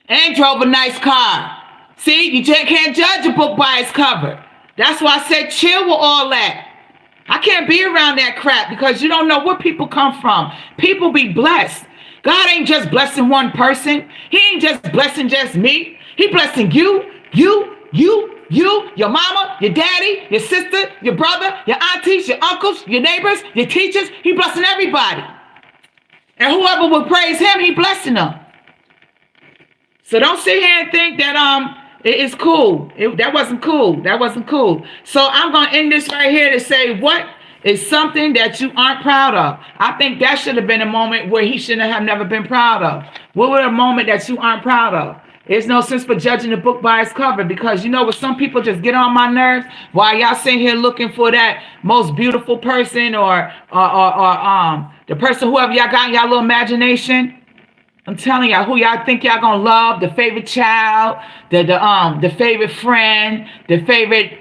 And drove a nice car. See, you just can't judge a book by its cover. That's why I said chill with all that. I can't be around that crap because you don't know where people come from. People be blessed. God ain't just blessing one person. He ain't just blessing just me. He blessing you, your mama, your daddy, your sister, your brother, your aunties, your uncles, your neighbors, your teachers. He blessing everybody. And whoever will praise him, he blessing them. So don't sit here and think that it's cool. That wasn't cool. That wasn't cool. So I'm going to end this right here to say, what is something that you aren't proud of? I think that should have been a moment where he shouldn't have never been proud of. What was a moment that you aren't proud of? There's no sense for judging the book by its cover, because you know what, some people just get on my nerves while y'all sitting here looking for that most beautiful person or the person, whoever y'all got in y'all little imagination. I'm telling y'all, who y'all think y'all gonna love, the favorite child, the favorite friend, the favorite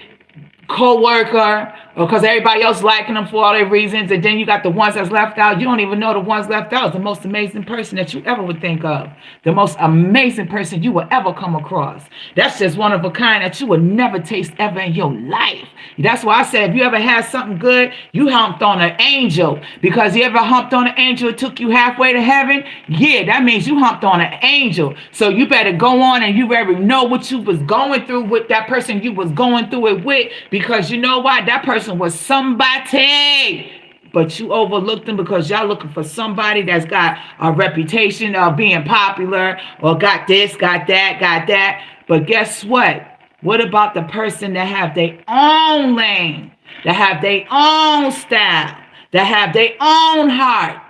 co-worker, or because everybody else liking them for all their reasons, and then you got the ones that's left out. You don't even know the ones left out is the most amazing person that you ever would think of. The most amazing person you will ever come across. That's just one of a kind that you would never taste ever in your life. That's why I said, if you ever had something good, you humped on an angel. Because you ever humped on an angel, it took you halfway to heaven? Yeah, that means you humped on an angel. So you better go on and you better know what you was going through with that person you was going through it with. Because you know what? That person was somebody, but you overlooked them because y'all looking for somebody that's got a reputation of being popular or got this, got that, But guess what? What about the person that have their own lane, that have their own style, that have their own heart?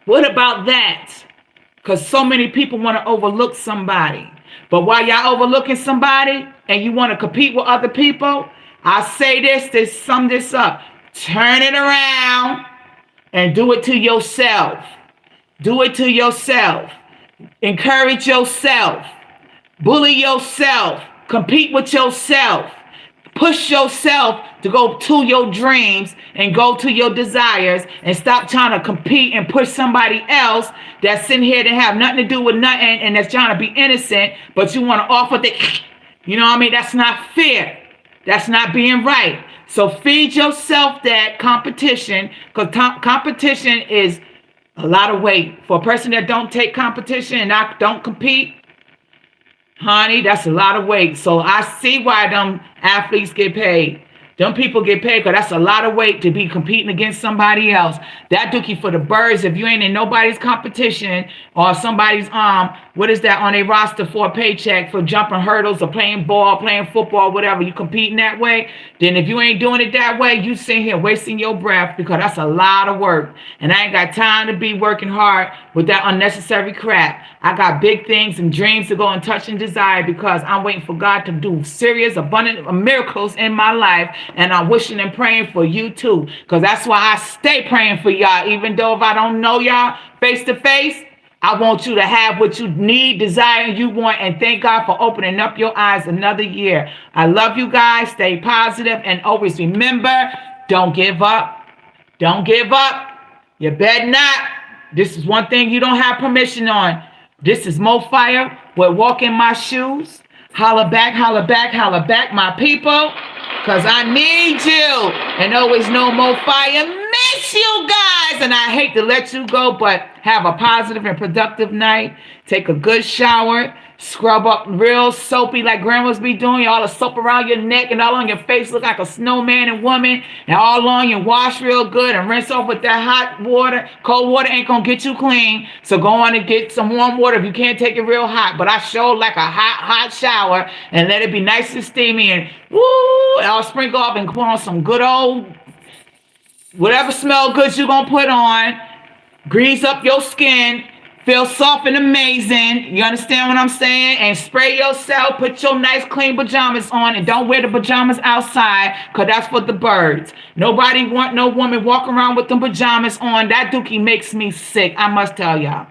What about that? Because so many people want to overlook somebody. But while y'all overlooking somebody and you want to compete with other people, I say this to sum this up. Turn it around and do it to yourself. Do it to yourself. Encourage yourself. Bully yourself. Compete with yourself. Push yourself to go to your dreams and go to your desires, and stop trying to compete and push somebody else that's sitting here that have nothing to do with nothing and that's trying to be innocent, but you want to offer the, you know what I mean? That's not fair. That's not being right. So feed yourself that competition, because competition is a lot of weight. For a person that don't take competition and don't compete, honey, that's a lot of weight. So I see why them athletes get paid. Them people get paid because that's a lot of weight to be competing against somebody else. That dookie for the birds. If you ain't in nobody's competition or somebody's what is that on a roster for a paycheck for jumping hurdles or playing ball, playing football, whatever, you competing that way, then if you ain't doing it that way, you sitting here wasting your breath, because that's a lot of work. And I ain't got time to be working hard with that unnecessary crap. I got big things and dreams to go and touch and desire, because I'm waiting for God to do serious, abundant miracles in my life. And I'm wishing and praying for you too, because that's why I stay praying for y'all. Even though if I don't know y'all face to face, I want you to have what you need, desire, and you want. And thank God for opening up your eyes another year. I love you guys. Stay positive, and always remember, don't give up. Don't give up. You better not. This is one thing you don't have permission on. This is Moefire. We're walking my shoes. Holla back, holla back, holla back, my people. Because I need you. And always know Moefire miss you guys. And I hate to let you go, but have a positive and productive night. Take a good shower. Scrub up real soapy like grandmas be doing. All the soap around your neck and all on your face. Look like a snowman and woman. And all on you. Wash real good and rinse off with that hot water. Cold water ain't going to get you clean. So go on and get some warm water if you can't take it real hot. But I show like a hot shower. And let it be nice and steamy. And woo, I'll sprinkle off and put on some good old, whatever smell good you're going to put on. Grease up your skin. Feel soft and amazing. You understand what I'm saying? And spray yourself. Put your nice clean pajamas on. And don't wear the pajamas outside, because that's for the birds. Nobody want no woman walk around with them pajamas on. That dookie makes me sick. I must tell y'all.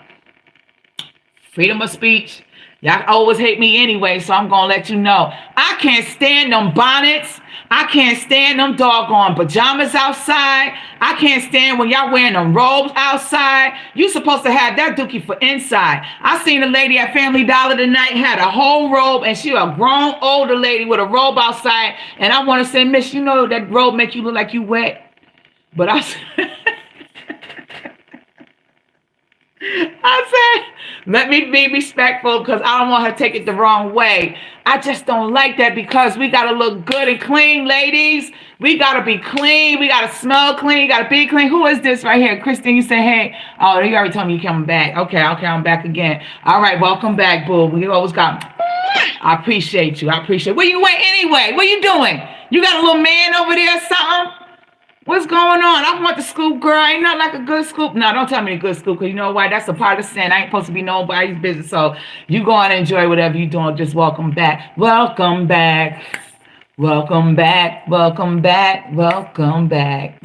Freedom of speech. Y'all always hate me anyway, so I'm going to let you know. I can't stand them bonnets. I can't stand them doggone pajamas outside. I can't stand when y'all wearing them robes outside. You supposed to have that dookie for inside. I seen a lady at Family Dollar tonight, had a whole robe, and she a grown older lady with a robe outside. And I want to say, miss, you know that robe make you look like you wet. But I said, let me be respectful, because I don't want her to take it the wrong way. I just don't like that, because we got to look good and clean, ladies. We got to be clean. We got to smell clean. You got to be clean. Who is this right here? Christine, you say, hey. Oh, you already told me you coming back. Okay, I'm back again. All right, welcome back, boo. We always got, I appreciate you. Where you went anyway? What you doing? You got a little man over there or something? What's going on? I want the scoop, girl. Ain't not like a good scoop. No, don't tell me a good scoop, because you know why? That's a part of sin. I ain't supposed to be nobody's business. So you go on and enjoy whatever you're doing. Just welcome back. Welcome back. Welcome back. Welcome back. Welcome back.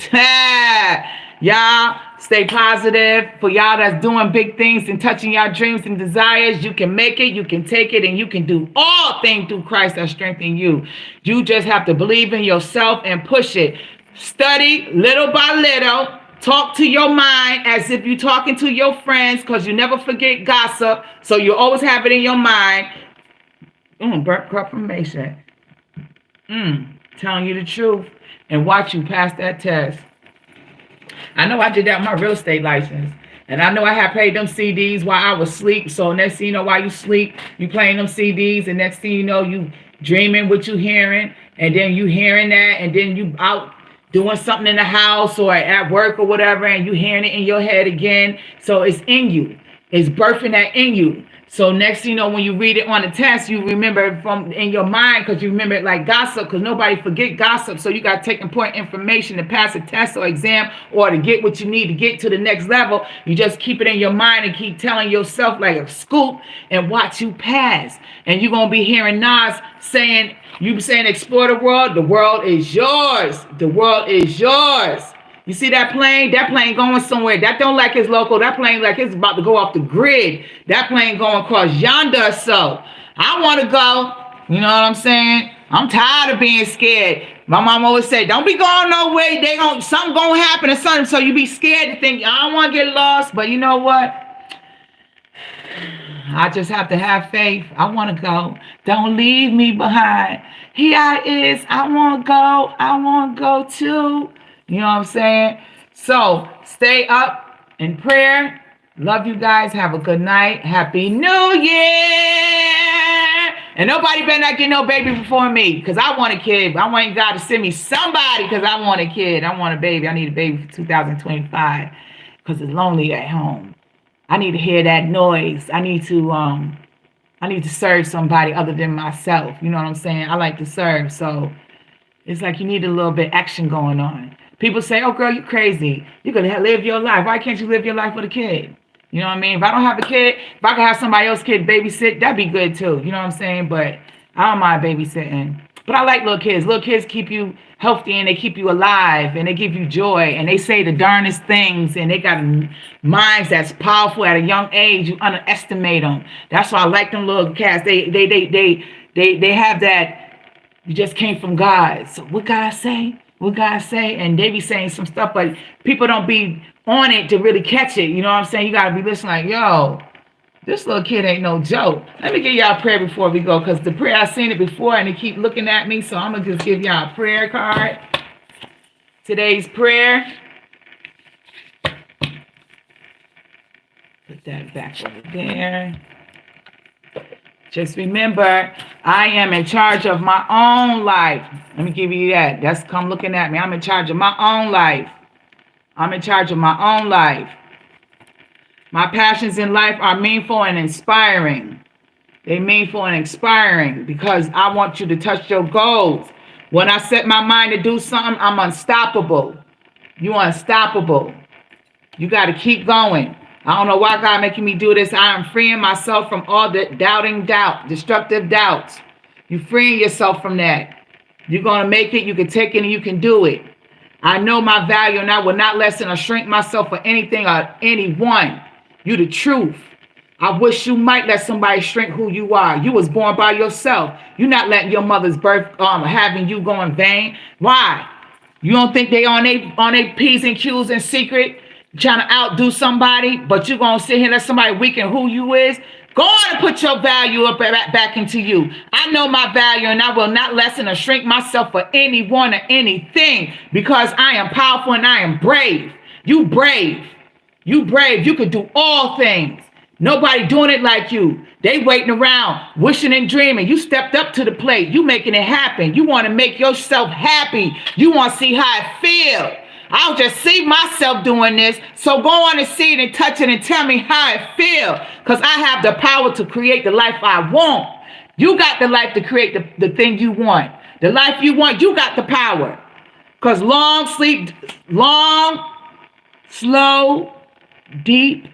Y'all, stay positive. For y'all that's doing big things and touching y'all dreams and desires, you can make it, you can take it, and you can do all things through Christ that strengthens you. You just have to believe in yourself and push it. Study little by little. Talk to your mind as if you're talking to your friends, because you never forget gossip. So you always have it in your mind. Burnt confirmation. Telling you the truth. And watch you pass that test. I know I did that with my real estate license. And I know I had played them CDs while I was asleep. So next thing you know, while you sleep, you playing them CDs. And next thing you know, you dreaming what you hearing. And then you hearing that. And then you out doing something in the house or at work or whatever, and you hearing it in your head again. So it's in you. It's birthing that in you. So next thing you know, when you read it on the test, you remember it from in your mind because you remember it like gossip because nobody forget gossip. So you got to take important information to pass a test or exam or to get what you need to get to the next level. You just keep it in your mind and keep telling yourself like a scoop and watch you pass. And you're going to be hearing Nas saying, you saying explore the world is yours. The world is yours. You see that plane? That plane going somewhere. That don't like it's local. That plane like it's about to go off the grid. That plane going across yonder. So I want to go. You know what I'm saying? I'm tired of being scared. My mom always said, don't be going no way. Something gonna happen or something. So you be scared to think, I don't want to get lost. But you know what? I just have to have faith. I want to go. Don't leave me behind. Here I is. I want to go. I want to go too. You know what I'm saying? So stay up in prayer. Love you guys. Have a good night. Happy New Year. And nobody better not get no baby before me because I want a kid. I want God to send me somebody because I want a kid. I want a baby. I need a baby for 2025 because it's lonely at home. I need to hear that noise. I need to serve somebody other than myself. You know what I'm saying? I like to serve. So it's like you need a little bit of action going on. People say, oh, girl, you crazy. You're going to live your life. Why can't you live your life with a kid? You know what I mean? If I don't have a kid, if I could have somebody else's kid babysit, that'd be good too. You know what I'm saying? But I don't mind babysitting. But I like little kids. Little kids keep you healthy and they keep you alive and they give you joy and they say the darndest things and they got minds that's powerful at a young age. You underestimate them. That's why I like them little cats. They have that. You just came from God. So what God say? What God say? And they be saying some stuff, but people don't be on it to really catch it. You know what I'm saying? You got to be listening like, yo, this little kid ain't no joke. Let me give y'all a prayer before we go because the prayer, I've seen it before and they keep looking at me. So I'm going to just give y'all a prayer card. Today's prayer. Put that back over there. Just remember, I am in charge of my own life. Let me give you that. That's come looking at me. I'm in charge of my own life. I'm in charge of my own life. My passions in life are meaningful and inspiring. They're meaningful and inspiring because I want you to touch your goals. When I set my mind to do something, I'm unstoppable. You're unstoppable. You got to keep going. I don't know why God making me do this. I am freeing myself from all the destructive doubts. You're freeing yourself from that. You're going to make it. You can take it and you can do it. I know my value and I will not lessen or shrink myself for anything or anyone. You the truth. I wish you might let somebody shrink who you are. You was born by yourself. You're not letting your mother's birth having you go in vain. Why? You don't think they on they P's and Q's in secret? Trying to outdo somebody, but you're going to sit here and let somebody weaken who you is. Go on and put your value up back into you. I know my value and I will not lessen or shrink myself for anyone or anything because I am powerful and I am brave. You brave. You brave. You can do all things. Nobody doing it like you. They waiting around, wishing and dreaming. You stepped up to the plate. You making it happen. You want to make yourself happy. You want to see how it feels. I'll just see myself doing this. So go on and see it and touch it and tell me how it feels. Because I have the power to create the life I want. You got the life to create the thing you want. The life you want, you got the power. Because long, slow, deep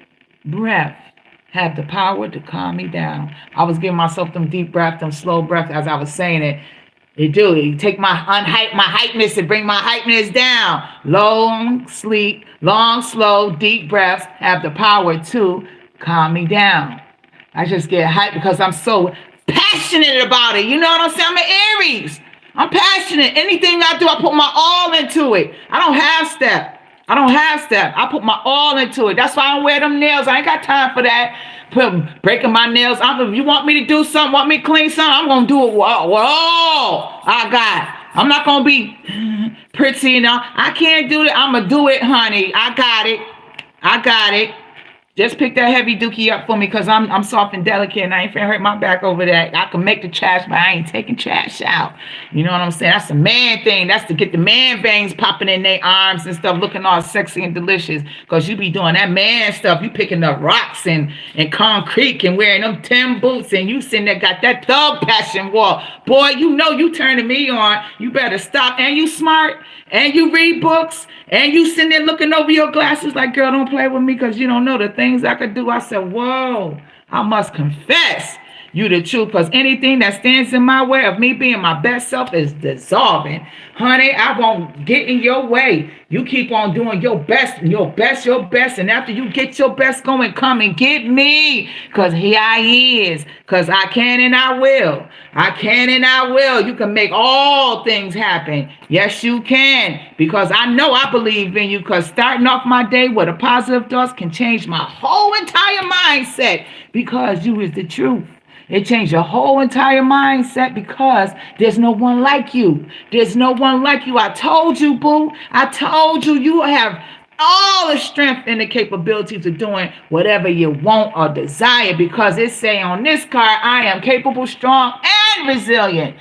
breath have the power to calm me down. I was giving myself them deep breath, them slow breath as I was saying it. It do. You take my hypeness and bring my hypeness down. Long, slow, deep breaths have the power to calm me down. I just get hyped because I'm so passionate about it. You know what I'm saying? I'm an Aries. I'm passionate. Anything I do, I put my all into it. I don't have step. I put my all into it. That's why I don't wear them nails. I ain't got time for that. Breaking my nails. If you want me to do something, want me to clean something, I'm going to do it. Whoa. I'm not going to be pretty, you know. I can't do it. I'm going to do it, honey. I got it. Just pick that heavy dookie up for me because I'm soft and delicate and I ain't finna hurt my back over that. I can make the trash, but I ain't taking trash out. You know what I'm saying? That's a man thing. That's to get the man veins popping in their arms and stuff, looking all sexy and delicious. Because you be doing that man stuff. You picking up rocks and concrete and wearing them Tim boots and you sitting there got that thug passion walk. Boy, you know you turning me on. You better stop. And you smart. And you read books. And you sitting there looking over your glasses like, girl, don't play with me because you don't know the things I could do. I said, whoa, I must confess you the truth because anything that stands in my way of me being my best self is dissolving. Honey, I won't get in your way. You keep on doing your best, your best, your best. And after you get your best going, come and get me because here I is because I can and I will. I can and I will. You can make all things happen. Yes, you can. Because I know I believe in you. Because starting off my day with a positive thoughts can change my whole entire mindset. Because you is the truth. It changed your whole entire mindset because there's no one like you. There's no one like you. I told you, boo. I told you you have all the strength and the capabilities of doing whatever you want or desire because it say on this card, I am capable, strong, and resilient.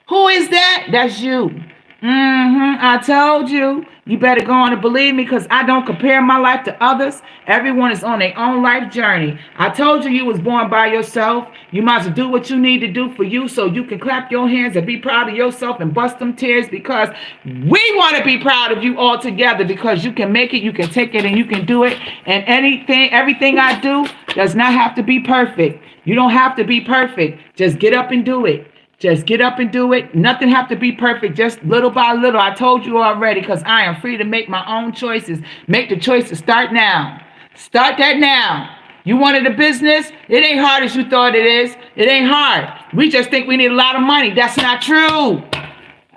Who is that? That's you. I told you. You better go on and believe me because I don't compare my life to others. Everyone is on their own life journey. I told you was born by yourself. You might as well do what you need to do for you so you can clap your hands and be proud of yourself and bust them tears because we want to be proud of you all together because you can make it, you can take it, and you can do it. And everything I do does not have to be perfect. You don't have to be perfect. Just get up and do it. Just get up and do it. Nothing have to be perfect. Just little by little. I told you already because I am free to make my own choices. Make the choices. Start now. Start that now. You wanted a business? It ain't hard as you thought it is. It ain't hard. We just think we need a lot of money. That's not true.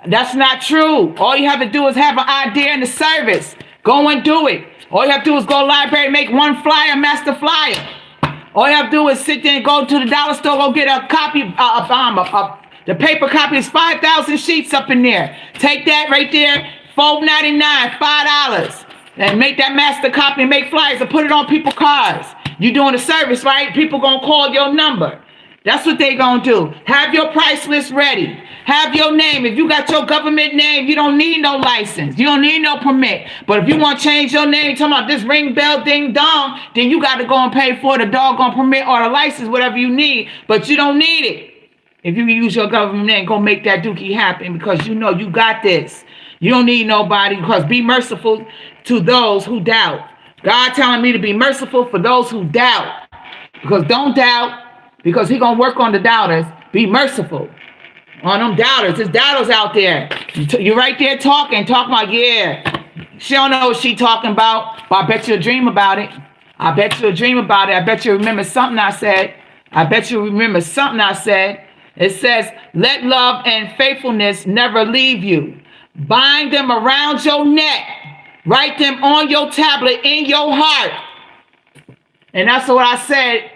That's not true. All you have to do is have an idea and a service. Go and do it. All you have to do is go to the library, make one flyer, master flyer. All you have to do is sit there and go to the dollar store, go get a copy, the paper copy is 5,000 sheets up in there. Take that right there, $4.99, $5. And make that master copy and make flyers and put it on people's cars. You doing a service, right? People gonna call your number. That's what they gonna do. Have your price list ready. Have your name. If you got your government name, you don't need no license. You don't need no permit. But if you want to change your name, talking about this ring bell ding dong, then you got to go and pay for the doggone permit or the license, whatever you need. But you don't need it. If you use your government name, go make that dookie happen because you know you got this. You don't need nobody because be merciful to those who doubt. God telling me to be merciful for those who doubt. Because don't doubt because he going to work on the doubters. Be merciful on them doubters. There's doubters out there. You're right there talking about, yeah. She don't know what she talking about, but I bet you'll dream about it. I bet you'll dream about it. I bet you'll remember something I said. It says, let love and faithfulness never leave you. Bind them around your neck. Write them on your tablet in your heart. And that's what I said.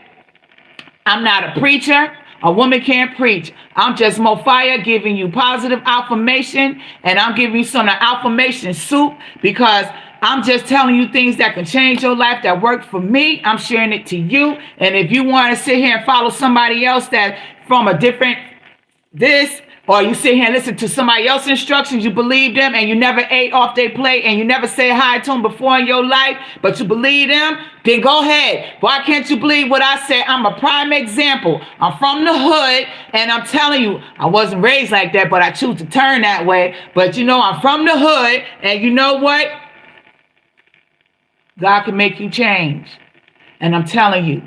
I'm not a preacher. A woman can't preach. I'm just Moefire giving you positive affirmation. And I'm giving you some affirmation soup because I'm just telling you things that can change your life that work for me. I'm sharing it to you. And if you want to sit here and follow somebody else that from a different this, or you sit here and listen to somebody else's instructions, you believe them and you never ate off their plate and you never say hi to them before in your life, but you believe them, then go ahead. Why can't you believe what I say? I'm a prime example. I'm from the hood and I'm telling you, I wasn't raised like that, but I choose to turn that way. But you know, I'm from the hood and you know what? God can make you change. And I'm telling you,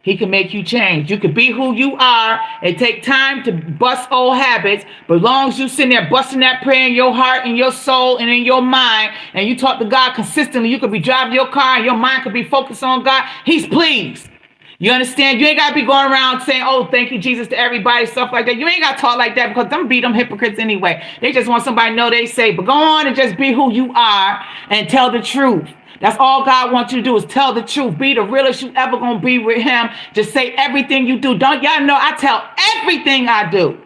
he can make you change. You can be who you are and take time to bust old habits. But as long as you sitting there busting that prayer in your heart and your soul and in your mind, and you talk to God consistently, you could be driving your car and your mind could be focused on God. He's pleased. You understand? You ain't got to be going around saying, oh, thank you, Jesus, to everybody, stuff like that. You ain't got to talk like that because them be them hypocrites anyway. They just want somebody to know they say, but go on and just be who you are and tell the truth. That's all God wants you to do is tell the truth. Be the realest you ever going to be with him. Just say everything you do. Don't y'all know I tell everything I do.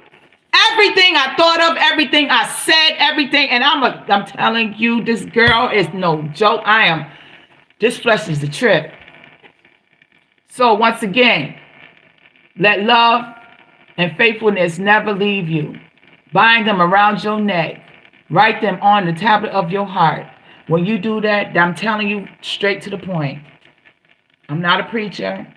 Everything I thought of, everything I said, everything. And I'm telling you, this girl is no joke. This flesh is the trip. So once again, let love and faithfulness never leave you. Bind them around your neck. Write them on the tablet of your heart. When you do that, I'm telling you straight to the point. I'm not a preacher.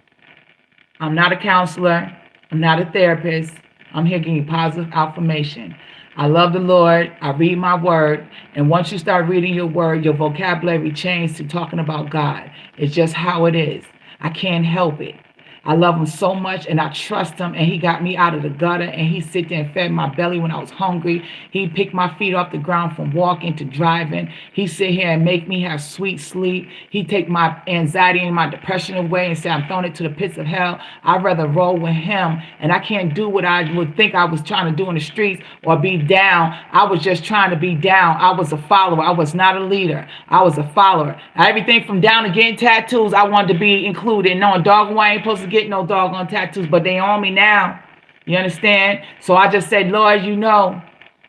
I'm not a counselor. I'm not a therapist. I'm here giving you positive affirmation. I love the Lord. I read my word. And once you start reading your word, your vocabulary changes to talking about God. It's just how it is. I can't help it. I love him so much and I trust him, and he got me out of the gutter, and he sit there and fed my belly when I was hungry. He picked my feet off the ground from walking to driving. He sit here and make me have sweet sleep. He take my anxiety and my depression away and say I'm throwing it to the pits of hell. I'd rather roll with him, and I can't do what I would think I was trying to do in the streets or be down. I was just trying to be down. I was a follower. I was not a leader. I was a follower. Everything from down to getting tattoos, I wanted to be included. Knowing dog, I ain't supposed to get no doggone tattoos, but they on me now. You understand? So I just said, Lord, you know.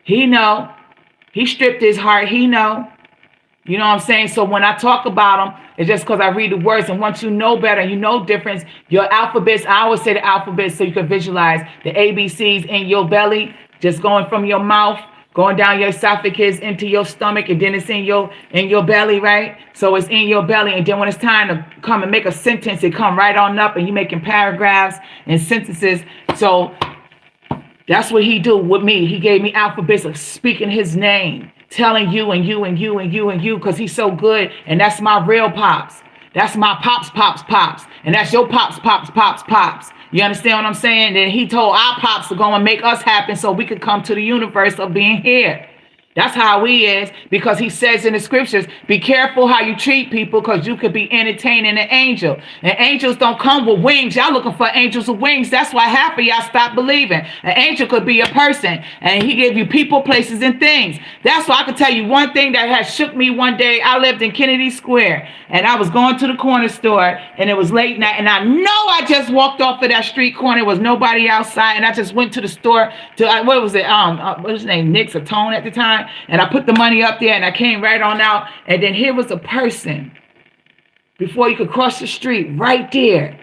He know. He stripped his heart. He know. You know what I'm saying? So when I talk about him, it's just because I read the words. And once you know better, you know difference, your alphabets, I always say the alphabets so you can visualize the ABCs in your belly, just going from your mouth, going down your esophagus into your stomach, and then it's in your belly, right? So it's in your belly, and then when it's time to come and make a sentence, it come right on up, and you making paragraphs and sentences. So that's what he do with me. He gave me alphabets of speaking his name, telling you and you and you and you and you, because he's so good, and that's my real pops. That's my pops, and that's your pops. You understand what I'm saying? Then he told our pops to go and make us happen so we could come to the universe of being here. That's how he is, because he says in the scriptures, be careful how you treat people, because you could be entertaining an angel. And angels don't come with wings. Y'all looking for angels with wings. That's why half of y'all stop believing. An angel could be a person, and he gave you people, places, and things. That's why I can tell you one thing that has shook me one day. I lived in Kennedy Square, and I was going to the corner store, and it was late night, and I know I just walked off of that street corner. There was nobody outside, and I just went to the store to, what was it? What was his name? Nick's or Tone at the time. And I put the money up there, and I came right on out. And then here was a person before you could cross the street right there.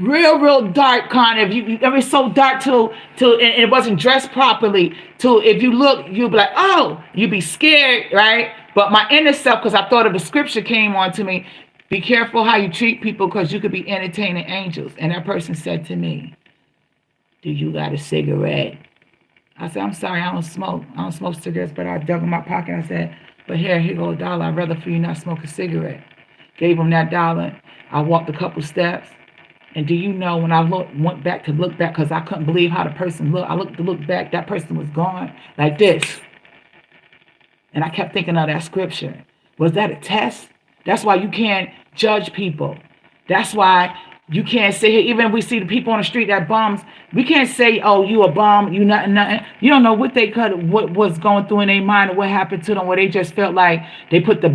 Real dark kind of. It was so dark till and it wasn't dressed properly. Till if you look, you'd be like, oh, you'd be scared, right? But my inner self, because I thought of the scripture, came on to me. Be careful how you treat people, because you could be entertaining angels. And that person said to me, do you got a cigarette? I said, I'm sorry, I don't smoke. I don't smoke cigarettes, but I dug in my pocket. I said, but here go $1. I'd rather for you not smoke a cigarette. Gave him that $1. I walked a couple steps. And do you know, when I went back to look back, because I couldn't believe how the person looked. I looked to look back, that person was gone like this. And I kept thinking of that scripture. Was that a test? That's why you can't judge people. That's why you can't say, even if we see the people on the street that bums, we can't say, oh, you a bum, you nothing. You don't know what was going through in their mind, or what happened to them, where they just felt like they put the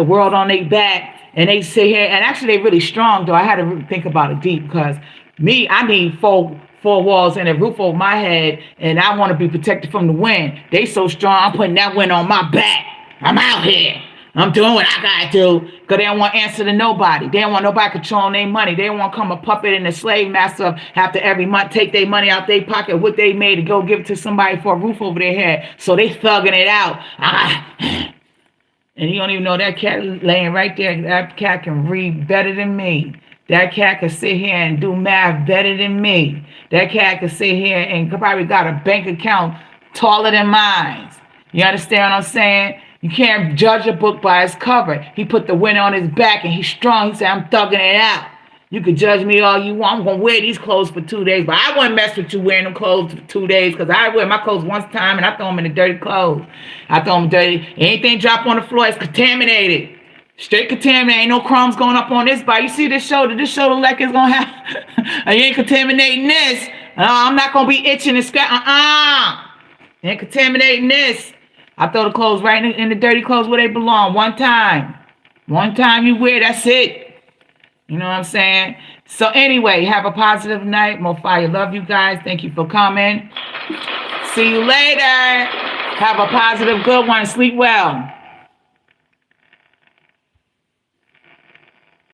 world on their back, and they sit here, and actually they really strong though. I had to really think about it deep, because me, I need four walls and a roof over my head, and I want to be protected from the wind. They so strong, I'm putting that wind on my back. I'm out here. I'm doing what I gotta do, because they don't want to answer to nobody. They don't want nobody controlling their money. They don't want to come a puppet and a slave master of after every month take their money out their pocket, what they made, to go give it to somebody for a roof over their head. So they thugging it out. And you don't even know that cat laying right there. That cat can read better than me. That cat can sit here and do math better than me. That cat can sit here and probably got a bank account taller than mine. You understand what I'm saying? You can't judge a book by its cover. He put the winner on his back, and he's strong. He said, I'm thugging it out. You can judge me all you want. I'm going to wear these clothes for 2 days, but I wouldn't mess with you wearing them clothes for 2 days, because I wear my clothes once time, and I throw them in the dirty clothes. I throw them dirty. Anything drop on the floor is contaminated. Straight contaminated. Ain't no crumbs going up on this bar. You see this shoulder? This shoulder like it's going to have. You ain't contaminating this. I'm not going to be itching and scratching. You ain't contaminating this. I throw the clothes right in the dirty clothes where they belong. One time you wear, that's it. You know what I'm saying? So anyway, have a positive night. Moefire, love you guys. Thank you for coming. See you later. Have a positive, good one. Sleep well.